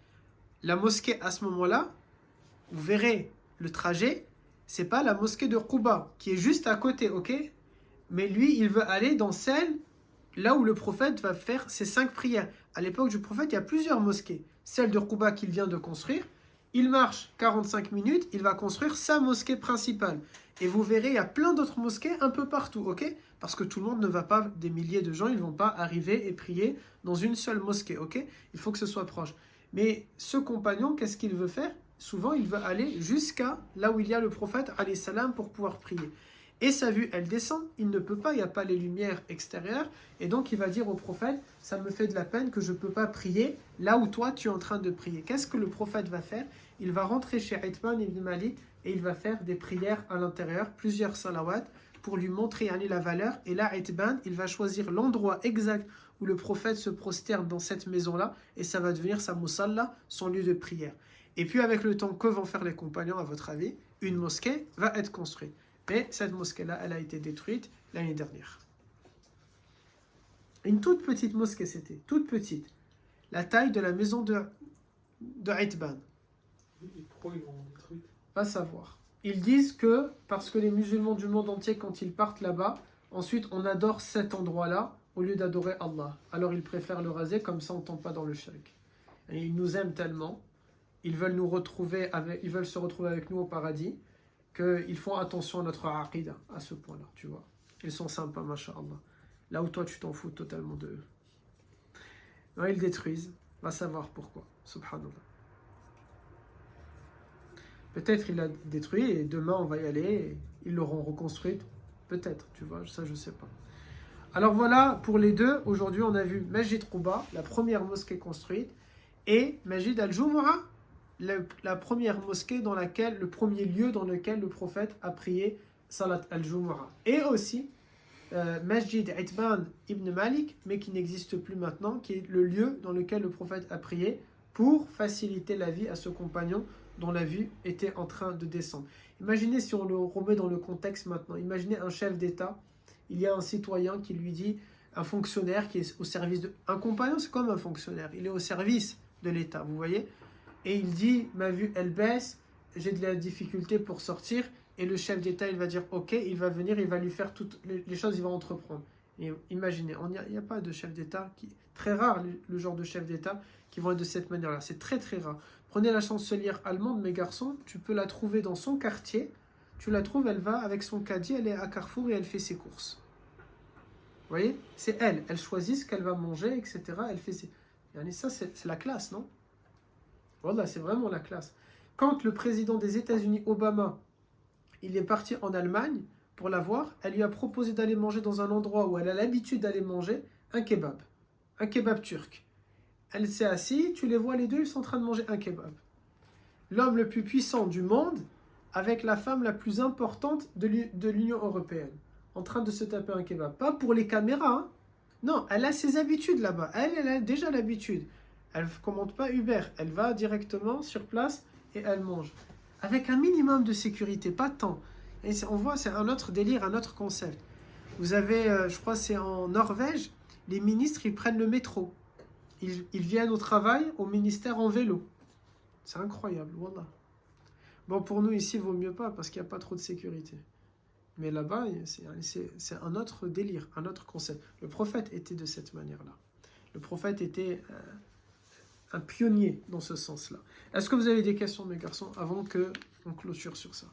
La mosquée à ce moment-là, vous verrez le trajet, c'est pas la mosquée de Quba qui est juste à côté, ok? Mais lui, il veut aller dans celle là où le prophète va faire ses 5 prières. À l'époque du prophète, il y a plusieurs mosquées. Celle de Quba qu'il vient de construire, il marche 45 minutes, il va construire sa mosquée principale. Et vous verrez, il y a plein d'autres mosquées un peu partout, ok? Parce que tout le monde ne va pas, des milliers de gens, ils ne vont pas arriver et prier dans une seule mosquée, ok? Il faut que ce soit proche. Mais ce compagnon, qu'est-ce qu'il veut faire? Souvent, il veut aller jusqu'à là où il y a le prophète, alayhi salam, pour pouvoir prier. Et sa vue, elle descend, il ne peut pas, il n'y a pas les lumières extérieures, et donc il va dire au prophète, ça me fait de la peine que je ne peux pas prier là où toi tu es en train de prier. Qu'est-ce que le prophète va faire? Il va rentrer chez Itban ibn Malik, et il va faire des prières à l'intérieur, plusieurs salawats, pour lui montrer la valeur, et là Itban, il va choisir l'endroit exact où le prophète se prosterne dans cette maison-là, et ça va devenir sa musalla, son lieu de prière. Et puis avec le temps, que vont faire les compagnons à votre avis? Une mosquée va être construite. Mais cette mosquée-là, elle a été détruite l'année dernière. Une toute petite mosquée c'était, toute petite. La taille de la maison de Itban. Et pourquoi ils l'ont détruite? Va savoir. Ils disent que parce que les musulmans du monde entier, quand ils partent là-bas, ensuite on adore cet endroit-là au lieu d'adorer Allah. Alors ils préfèrent le raser, comme ça on ne tombe pas dans le shirk. Et ils nous aiment tellement, ils veulent se retrouver avec nous au paradis, qu'ils font attention à notre aqidah, à ce point-là, tu vois. Ils sont sympas, masha'Allah. Là où toi, tu t'en fous totalement d'eux. Ils détruisent. Va savoir pourquoi. Subhanallah. Peut-être il l'a détruit et demain, on va y aller et ils l'auront reconstruite. Peut-être, tu vois, ça, je sais pas. Alors voilà, pour les deux, aujourd'hui, on a vu Masjid Quba, la première mosquée construite, et Masjid al-Jumu'ah, la première mosquée dans laquelle, le premier lieu dans lequel le prophète a prié Salat al-Jumu'ah. Et aussi Masjid Itban ibn Malik, mais qui n'existe plus maintenant, qui est le lieu dans lequel le prophète a prié pour faciliter la vie à ce compagnon dont la vue était en train de descendre. Imaginez si on le remet dans le contexte maintenant. Imaginez un chef d'État, il y a un citoyen qui lui dit, un fonctionnaire qui est au service de... Un compagnon, c'est comme un fonctionnaire, il est au service de l'État, vous voyez? Et il dit, ma vue, elle baisse, j'ai de la difficulté pour sortir. Et le chef d'État, il va dire, ok, il va venir, il va lui faire toutes les choses, il va entreprendre. Et imaginez, il n'y a pas de chef d'État, très rare le genre de chef d'État qui vont être de cette manière-là. C'est très très rare. Prenez la chancelière allemande, mes garçons, tu peux la trouver dans son quartier. Tu la trouves, elle va avec son caddie, elle est à Carrefour et elle fait ses courses. Vous voyez? C'est elle choisit ce qu'elle va manger, etc. Elle fait ses... Ça, c'est la classe, non? Voilà, c'est vraiment la classe. Quand le président des États-Unis, Obama, il est parti en Allemagne pour la voir, elle lui a proposé d'aller manger dans un endroit où elle a l'habitude d'aller manger un kebab turc. Elle s'est assise, tu les vois les deux, ils sont en train de manger un kebab. L'homme le plus puissant du monde avec la femme la plus importante de l'Union européenne, en train de se taper un kebab. Pas pour les caméras, hein. Non, elle a ses habitudes là-bas. Elle a déjà l'habitude. Elle ne commande pas Uber, elle va directement sur place et elle mange. Avec un minimum de sécurité, pas tant. Et on voit, c'est un autre délire, un autre concept. Vous avez, je crois c'est en Norvège, les ministres, ils prennent le métro. Ils viennent au travail, au ministère en vélo. C'est incroyable, wallah. Bon, pour nous ici, il vaut mieux pas, parce qu'il n'y a pas trop de sécurité. Mais là-bas, c'est un autre délire, un autre concept. Le prophète était de cette manière-là. Le prophète était un pionnier dans ce sens-là. Est-ce que vous avez des questions, mes garçons, avant qu'on clôture sur ça?